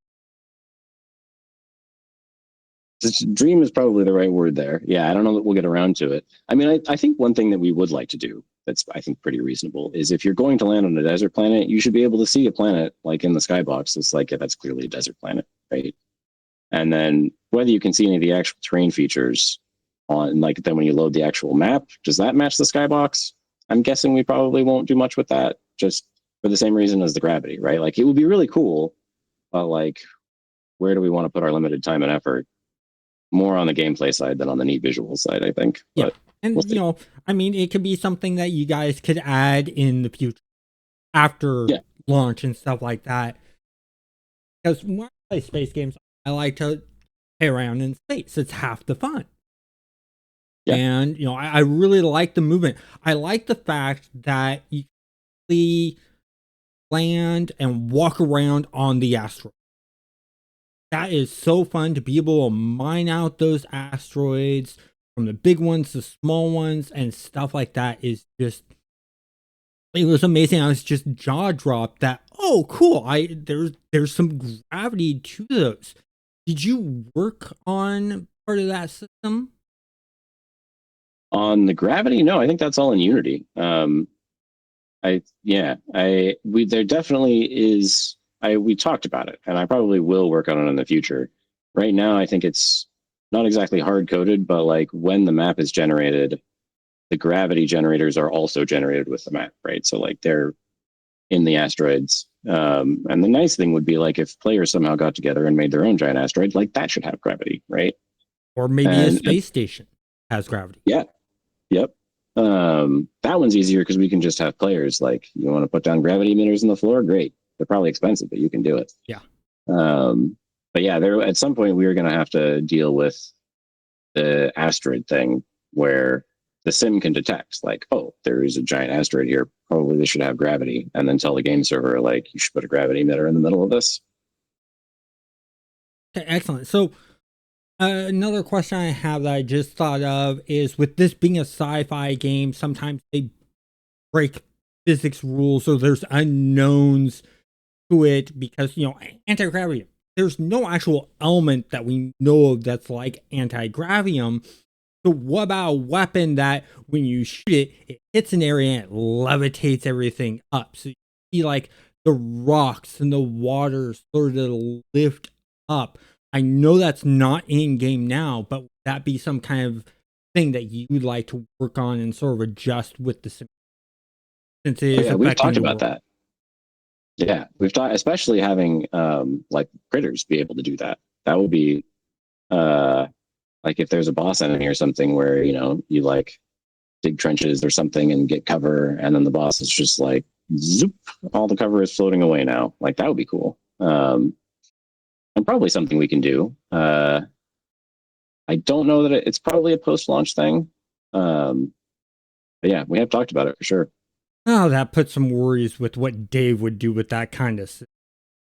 dream is probably the right word there. Yeah, I don't know that we'll get around to it. I mean, I think one thing that we would like to do that's I think pretty reasonable is if you're going to land on a desert planet, you should be able to see a planet like in the skybox. It's like, yeah, that's clearly a desert planet, right? And then whether you can see any of the actual terrain features on, like, then when you load the actual map, does that match the skybox? I'm guessing we probably won't do much with that, just for the same reason as the gravity, right? Like, it would be really cool, but like, where do we want to put our limited time and effort? More on the gameplay side than on the neat visual side, I think. yeah. But And we'll see. I mean, it could be something that you guys could add in the future after Yeah, launch and stuff like that. Because when I play space games, I like to play around in space. It's half the fun. yeah. And I really like the movement. I like the fact that you can land and walk around on the asteroid. That is so fun to be able to mine out those asteroids from the big ones to small ones and stuff like that is just it was amazing. I was just jaw dropped that oh cool. There's some gravity to those. Did you work on part of that system? On the gravity, no, I think that's all in Unity. I yeah, I we there definitely is. We talked about it, and I probably will work on it in the future. Right now, I think it's not exactly hard coded, but like when the map is generated, the gravity generators are also generated with the map, right? So like they're in the asteroids. And the nice thing would be like if players somehow got together and made their own giant asteroid, like that should have gravity, right? Or maybe a And space station has gravity. yeah, yep. That one's easier because we can just have players like you want to put down gravity emitters in the floor, great. They're probably expensive, but you can do it. Yeah. Um, but yeah, there at some point we were going to have to deal with the asteroid thing where the sim can detect like, oh, there is a giant asteroid here. Probably they should have gravity, and then tell the game server like you should put a gravity emitter in the middle of this. Okay, excellent. So another question I have that I just thought of is with this being a sci-fi game, sometimes they break physics rules, so there's unknowns to it because anti-gravity. There's no actual element that we know of that's like anti-gravium. So what about a weapon that when you shoot it, it hits an area and it levitates everything up? So you see like the rocks and the water sort of lift up. I know that's not in game now, but would that be some kind of thing that you would like to work on and sort of adjust with the sim since it Oh is yeah, we've affecting talked the about world? that. Yeah, we've talked, especially having like critters be able to do that. That would be uh like if there's a boss enemy or something where you like dig trenches or something and get cover, and then the boss is just like zoop, all the cover is floating away now. Like that would be cool. And probably something we can do. I don't know that it's probably a post-launch thing. Um, but yeah, we have talked about it for sure. Oh, that puts some worries with what Dave would do with that kind of.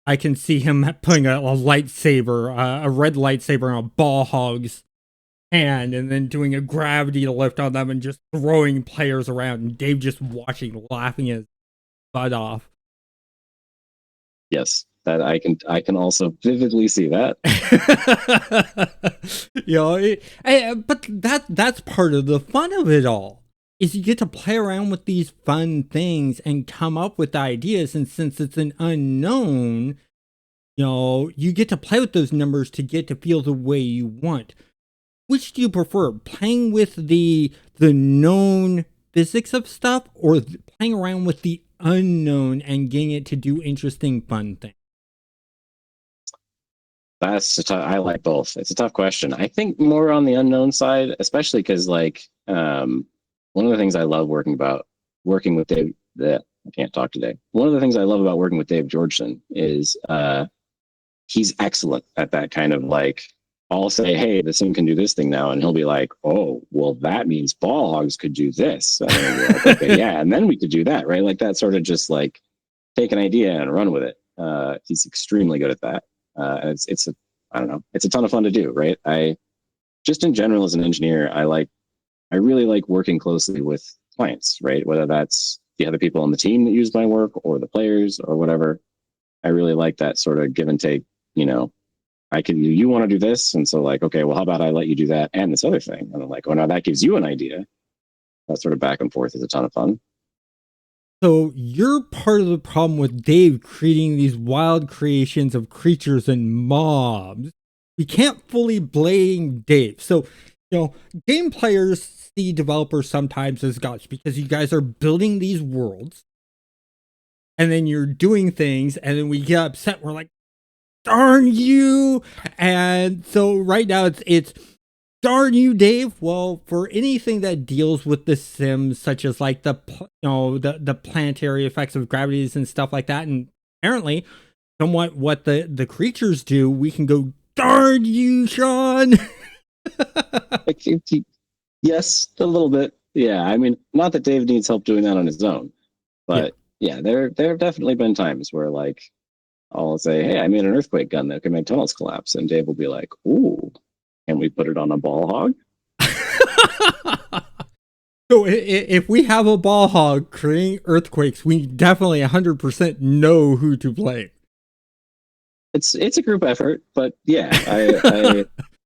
I can see him putting a lightsaber, a red lightsaber on a ball hog's hand, and then doing a gravity lift on them and just throwing players around, and Dave just watching, laughing his butt off. Yes. that I can also vividly see that. But that's part of the fun of it all. Is you get to play around with these fun things and come up with ideas, and since it's an unknown, you get to play with those numbers to get to feel the way you want. Which do you prefer, playing with the known physics of stuff, or playing around with the unknown and getting it to do interesting, fun things? I like both. It's a tough question. I think more on the unknown side, especially because one of the things I love working with Dave. That I can't talk today. One of the things I love about working with Dave Georgeson is he's excellent at that kind of like. I'll say, hey, the sim can do this thing now, and he'll be like, oh, well, that means ball hogs could do this. And then we're like, okay, yeah, and then we could do that, right? Like that sort of just like take an idea and run with it. He's extremely good at that. And it's a I don't know, it's a ton of fun to do, right? I just in general as an engineer, I really like working closely with clients, right? Whether that's the other people on the team that use my work or the players or whatever. I really like that sort of give and take, you know, you want to do this. And so like, okay, well, how about I let you do that and this other thing? And I'm like, oh, now that gives you an idea. That sort of back and forth is a ton of fun. So you're part of the problem with Dave creating these wild creations of creatures and mobs. We can't fully blame Dave. So, game players see developers sometimes as gods because you guys are building these worlds and then you're doing things and then we get upset. We're like, darn you. And so right now it's darn you, Dave. Well, for anything that deals with the Sims, such as like the planetary effects of gravities and stuff like that, and apparently somewhat what the creatures do, we can go, darn you, Sean. Yes, a little bit. Yeah, I mean, not that Dave needs help doing that on his own, but yeah, there have definitely been times where like I'll say, hey, I made an earthquake gun that can make tunnels collapse, and Dave will be like, ooh, can we put it on a ball hog? So if we have a ball hog creating earthquakes, we definitely 100% know who to blame. It's a group effort, but yeah,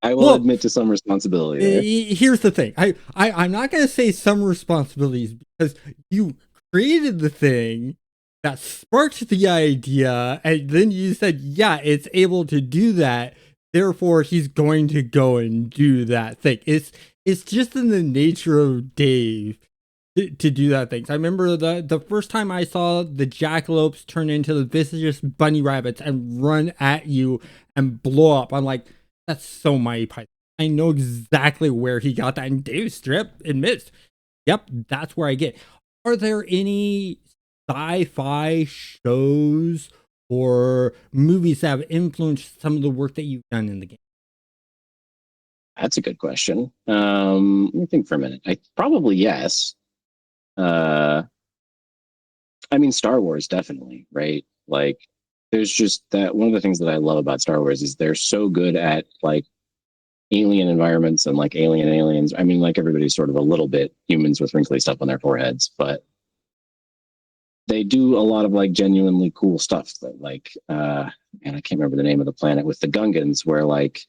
I will admit to some responsibility there. Here's the thing. I'm not going to say some responsibilities because you created the thing that sparked the idea, and then you said, yeah, it's able to do that. Therefore, he's going to go and do that thing. It's just in the nature of Dave to do that thing. So I remember the first time I saw the jackalopes turn into the vicious bunny rabbits and run at you and blow up. I'm like, that's so Mighty Python. I know exactly where he got that. And Dave Strip admits, yep, that's where I get. Are there any sci-fi shows or movies that have influenced some of the work that you've done in the game? That's a good question. Let me think for a minute. Probably yes. I mean, Star Wars definitely, right? Like, there's just that one of the things that I love about Star Wars is they're so good at like alien environments and like alien aliens. I mean, like everybody's sort of a little bit humans with wrinkly stuff on their foreheads, but they do a lot of like genuinely cool stuff that like and I can't remember the name of the planet with the Gungans where like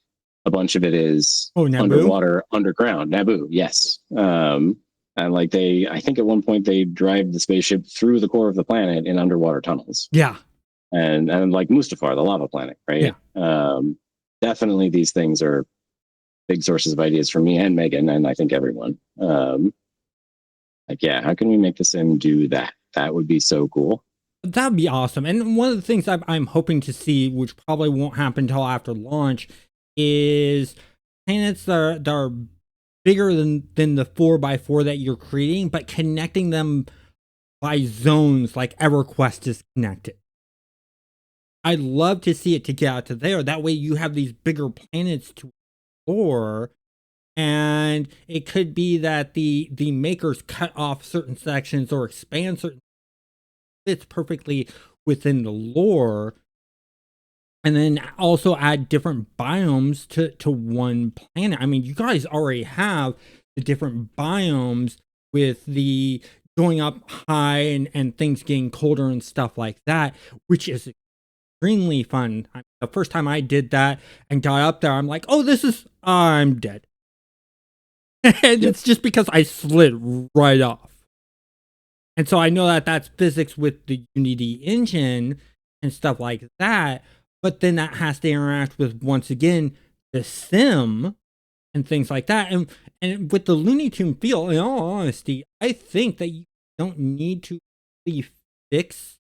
a bunch of it is underwater, underground. Naboo, yes. And like I think at one point they drive the spaceship through the core of the planet in underwater tunnels. Yeah. And like Mustafar, the lava planet, right? Yeah. Definitely these things are big sources of ideas for me and Megan, and I think everyone. Like, yeah, how can we make the sim do that? That would be so cool. That'd be awesome. And one of the things I'm hoping to see, which probably won't happen until after launch, is planets that are bigger than the 4x4 that you're creating, but connecting them by zones like EverQuest is connected. I'd love to see it to get out to there. That way you have these bigger planets to explore. And it could be that the makers cut off certain sections or expand certain, fits perfectly within the lore, and then also add different biomes to one planet. I mean, you guys already have the different biomes with the going up high and things getting colder and stuff like that, which is extremely fun. The first time I did that and got up there, I'm like, oh, I'm dead. And Yep. it's just because I slid right off. And so I know that that's physics with the Unity engine and stuff like that. But then that has to interact with, once again, the sim and things like that. And with the Looney Tune feel, in all honesty, I think that you don't need to really fix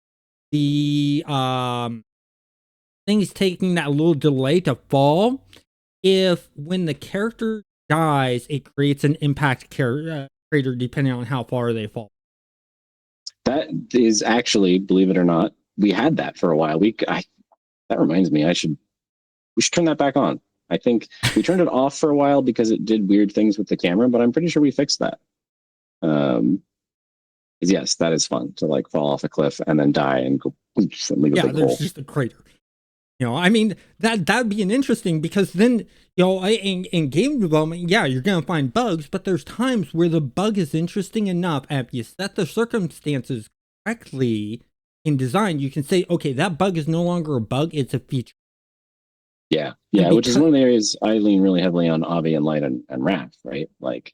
the things taking that little delay to fall. If when the character dies, it creates an impact crater depending on how far they fall. That is actually, believe it or not, we had that for a while. That reminds me, we should turn that back on. I think we turned it off for a while because it did weird things with the camera, but I'm pretty sure we fixed that. Yes, that is fun to like fall off a cliff and then die and go and leave a Yeah, big there's hole. just a crater. I mean that'd be an interesting, because then in game development, yeah, you're gonna find bugs, but there's times where the bug is interesting enough, and if you set the circumstances correctly in design, you can say, okay, that bug is no longer a bug; it's a feature. Yeah, And yeah, which is because one of the areas I lean really heavily on Avi and Light and Raph, right? Like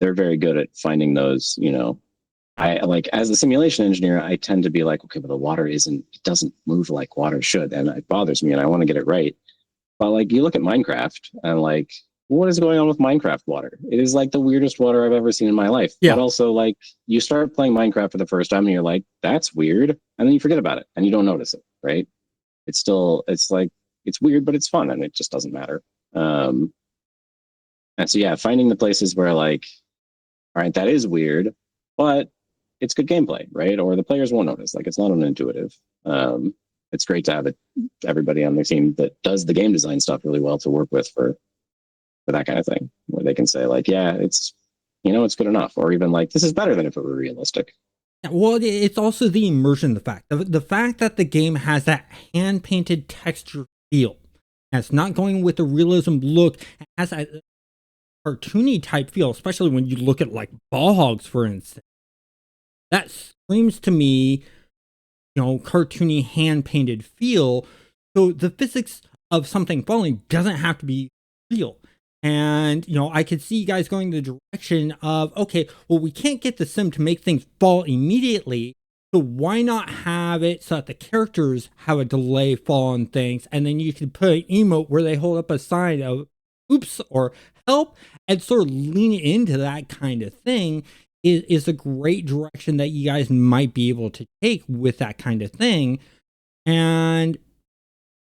they're very good at finding those, I like, as a simulation engineer, I tend to be like, okay, but the water it doesn't move like water should, and it bothers me, and I want to get it right. But like, you look at Minecraft, and like, what is going on with Minecraft water? It is like the weirdest water I've ever seen in my life. But yeah, also, like, you start playing Minecraft for the first time, and you're like, that's weird, and then you forget about it, and you don't notice it, right? It's like, it's weird, but it's fun, and it just doesn't matter. Um, and so, yeah, finding the places where like, all right, that is weird, but it's good gameplay, right? Or the players won't notice. Like, it's not unintuitive. It's great to have everybody on their team that does the game design stuff really well to work with for that kind of thing, where they can say like, yeah, it's good enough, or even like, this is better than if it were realistic. well, it's also the immersion, the fact that the game has that hand painted texture feel, and it's not going with the realism look, it has a cartoony type feel, especially when you look at like ball hogs, for instance. That screams to me, cartoony hand painted feel. So the physics of something falling doesn't have to be real. And, I could see you guys going the direction of, okay, well, we can't get the sim to make things fall immediately. So why not have it so that the characters have a delay fall on things? And then you can put an emote where they hold up a sign of oops or help, and sort of lean into that kind of thing is a great direction that you guys might be able to take with that kind of thing and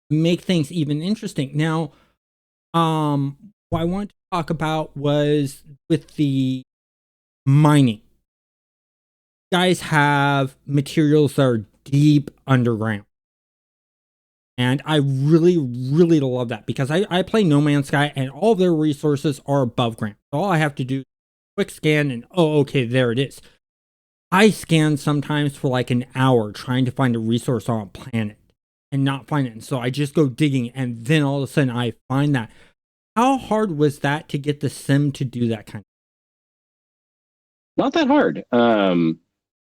make things even interesting. Now, what I want to talk about was with the mining. You guys have materials that are deep underground. And I really, really love that, because I play No Man's Sky and all of their resources are above ground. All I have to do is quick scan and, oh, okay, there it is. I scan sometimes for like an hour trying to find a resource on a planet and not find it. And so I just go digging, and then all of a sudden I find that. How hard was that to get the sim to do that kind Not that hard.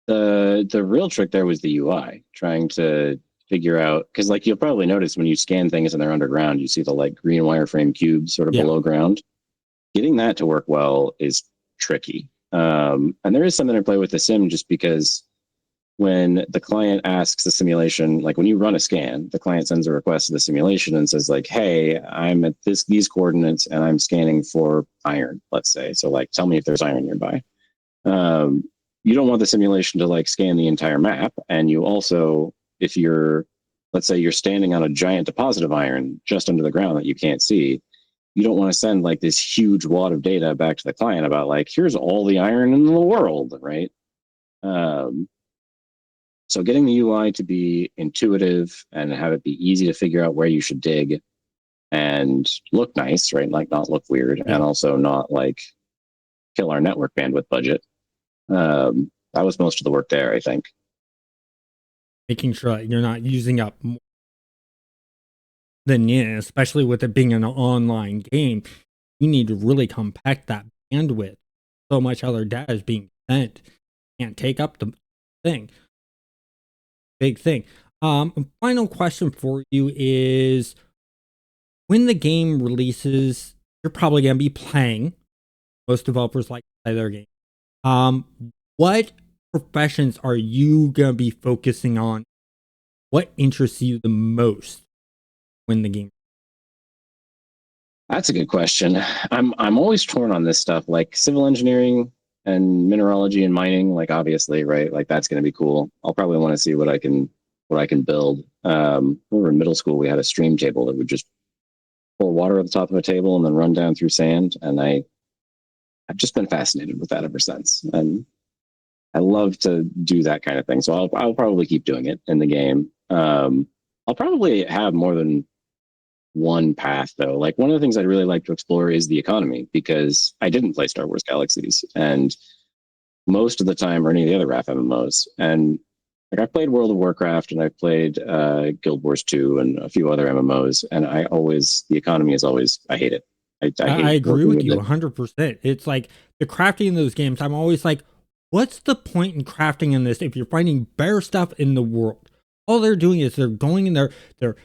The real trick there was the UI, trying to figure out, because like, you'll probably notice when you scan things and they're underground, you see the like green wireframe cubes sort of Yeah. below ground. Getting that to work well is tricky. And there is something to play with the sim, just because when the client asks the simulation, like when you run a scan, the client sends a request to the simulation and says like, hey, I'm at these coordinates and I'm scanning for iron, let's say. So like, tell me if there's iron nearby. Um, you don't want the simulation to like scan the entire map. And you also, if let's say you're standing on a giant deposit of iron just under the ground that you can't see, you don't want to send like this huge wad of data back to the client about like, here's all the iron in the world, right? So getting the UI to be intuitive and have it be easy to figure out where you should dig and look nice, right? Like not look weird, of? and also not like kill our network bandwidth budget. That was most of the work there, I think. Making sure that you're not using up more than needed, especially with it being an online game. You need to really compact that bandwidth. So much other data is being sent. Can't take up the thing. Big thing. Final question for you is, when the game releases, you're probably going to be playing. Most developers like to play their game. Um, what professions are you going to be focusing on? What interests you the most when the game? That's a good question. I'm always torn on this stuff, like civil engineering and mineralogy and mining. Like obviously, right? Like that's going to be cool. I'll probably want to see what I can build. We were in middle school. We had a stream table that would just pour water at the top of a table and then run down through sand. And I've just been fascinated with that ever since. And I love to do that kind of thing. So I'll probably keep doing it in the game. I'll probably have more than one path though. Like one of the things I'd really like to explore is the economy, because I didn't play Star Wars Galaxies and most of the time, or any of the other RAF MMOs. And like I've played World of Warcraft and I've played Guild Wars 2 and a few other MMOs, and the economy is always, I hate it. I I hate agree working with with you it. 100%. It's like the crafting in those games. I'm always like, what's the point in crafting in this if you're finding better stuff in the world? All they're doing is they're going in there, they're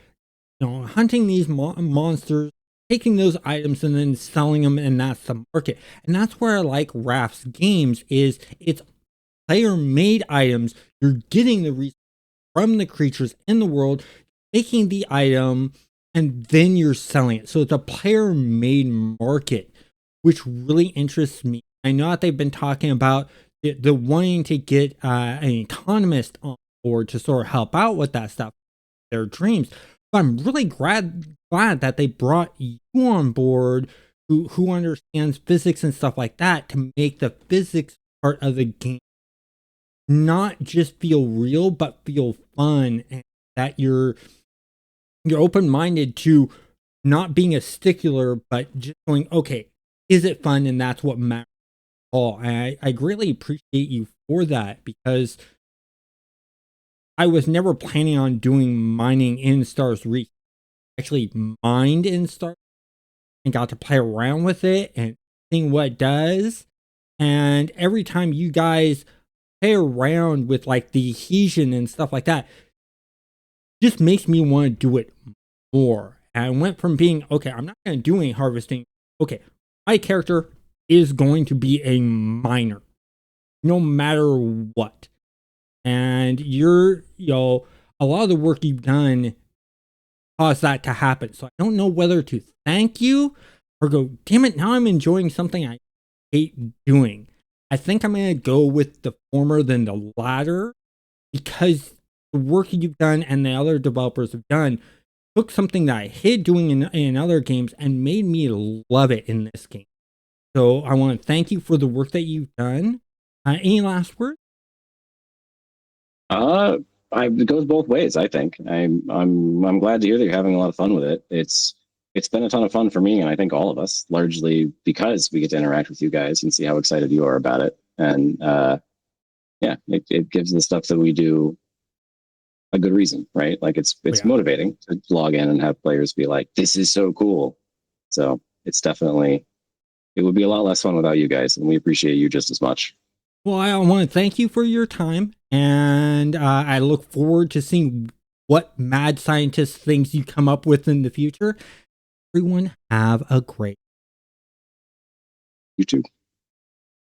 hunting these monsters, taking those items and then selling them, and that's the market. And that's where I like Raft's games is it's player made items. You're getting the resources from the creatures in the world, making the item, and then you're selling it. So it's a player made market, which really interests me. I know that they've been talking about the wanting to get an economist on board to sort of help out with that stuff, their dreams. But I'm really glad that they brought you on board, who understands physics and stuff like that, to make the physics part of the game not just feel real but feel fun, and that you're open-minded to not being a stickler but just going, okay, is it fun? And that's what matters all. And I greatly appreciate you for that, because I was never planning on doing mining in Stars Reach. I actually mined in Stars and got to play around with it and seeing what it does. And every time you guys play around with like the adhesion and stuff like that, just makes me want to do it more. And I went from being, okay, I'm not going to do any harvesting. Okay, my character is going to be a miner no matter what. And a lot of the work you've done caused that to happen. So I don't know whether to thank you or go, damn it, now I'm enjoying something I hate doing. I think I'm going to go with the former than the latter, because the work you've done and the other developers have done took something that I hate doing in other games and made me love it in this game. So I want to thank you for the work that you've done. Any last words? Uh, it goes both ways. I think I'm glad to hear that you're having a lot of fun with it. It's been a ton of fun for me, and I think all of us, largely because we get to interact with you guys and see how excited you are about it. And yeah, it gives the stuff that we do a good reason, right? Like it's Yeah. motivating to log in and have players be like, "This is so cool." So it's definitely, it would be a lot less fun without you guys, and we appreciate you just as much. Well, I want to thank you for your time, and I look forward to seeing what mad scientist things you come up with in the future. Everyone, have a great You too.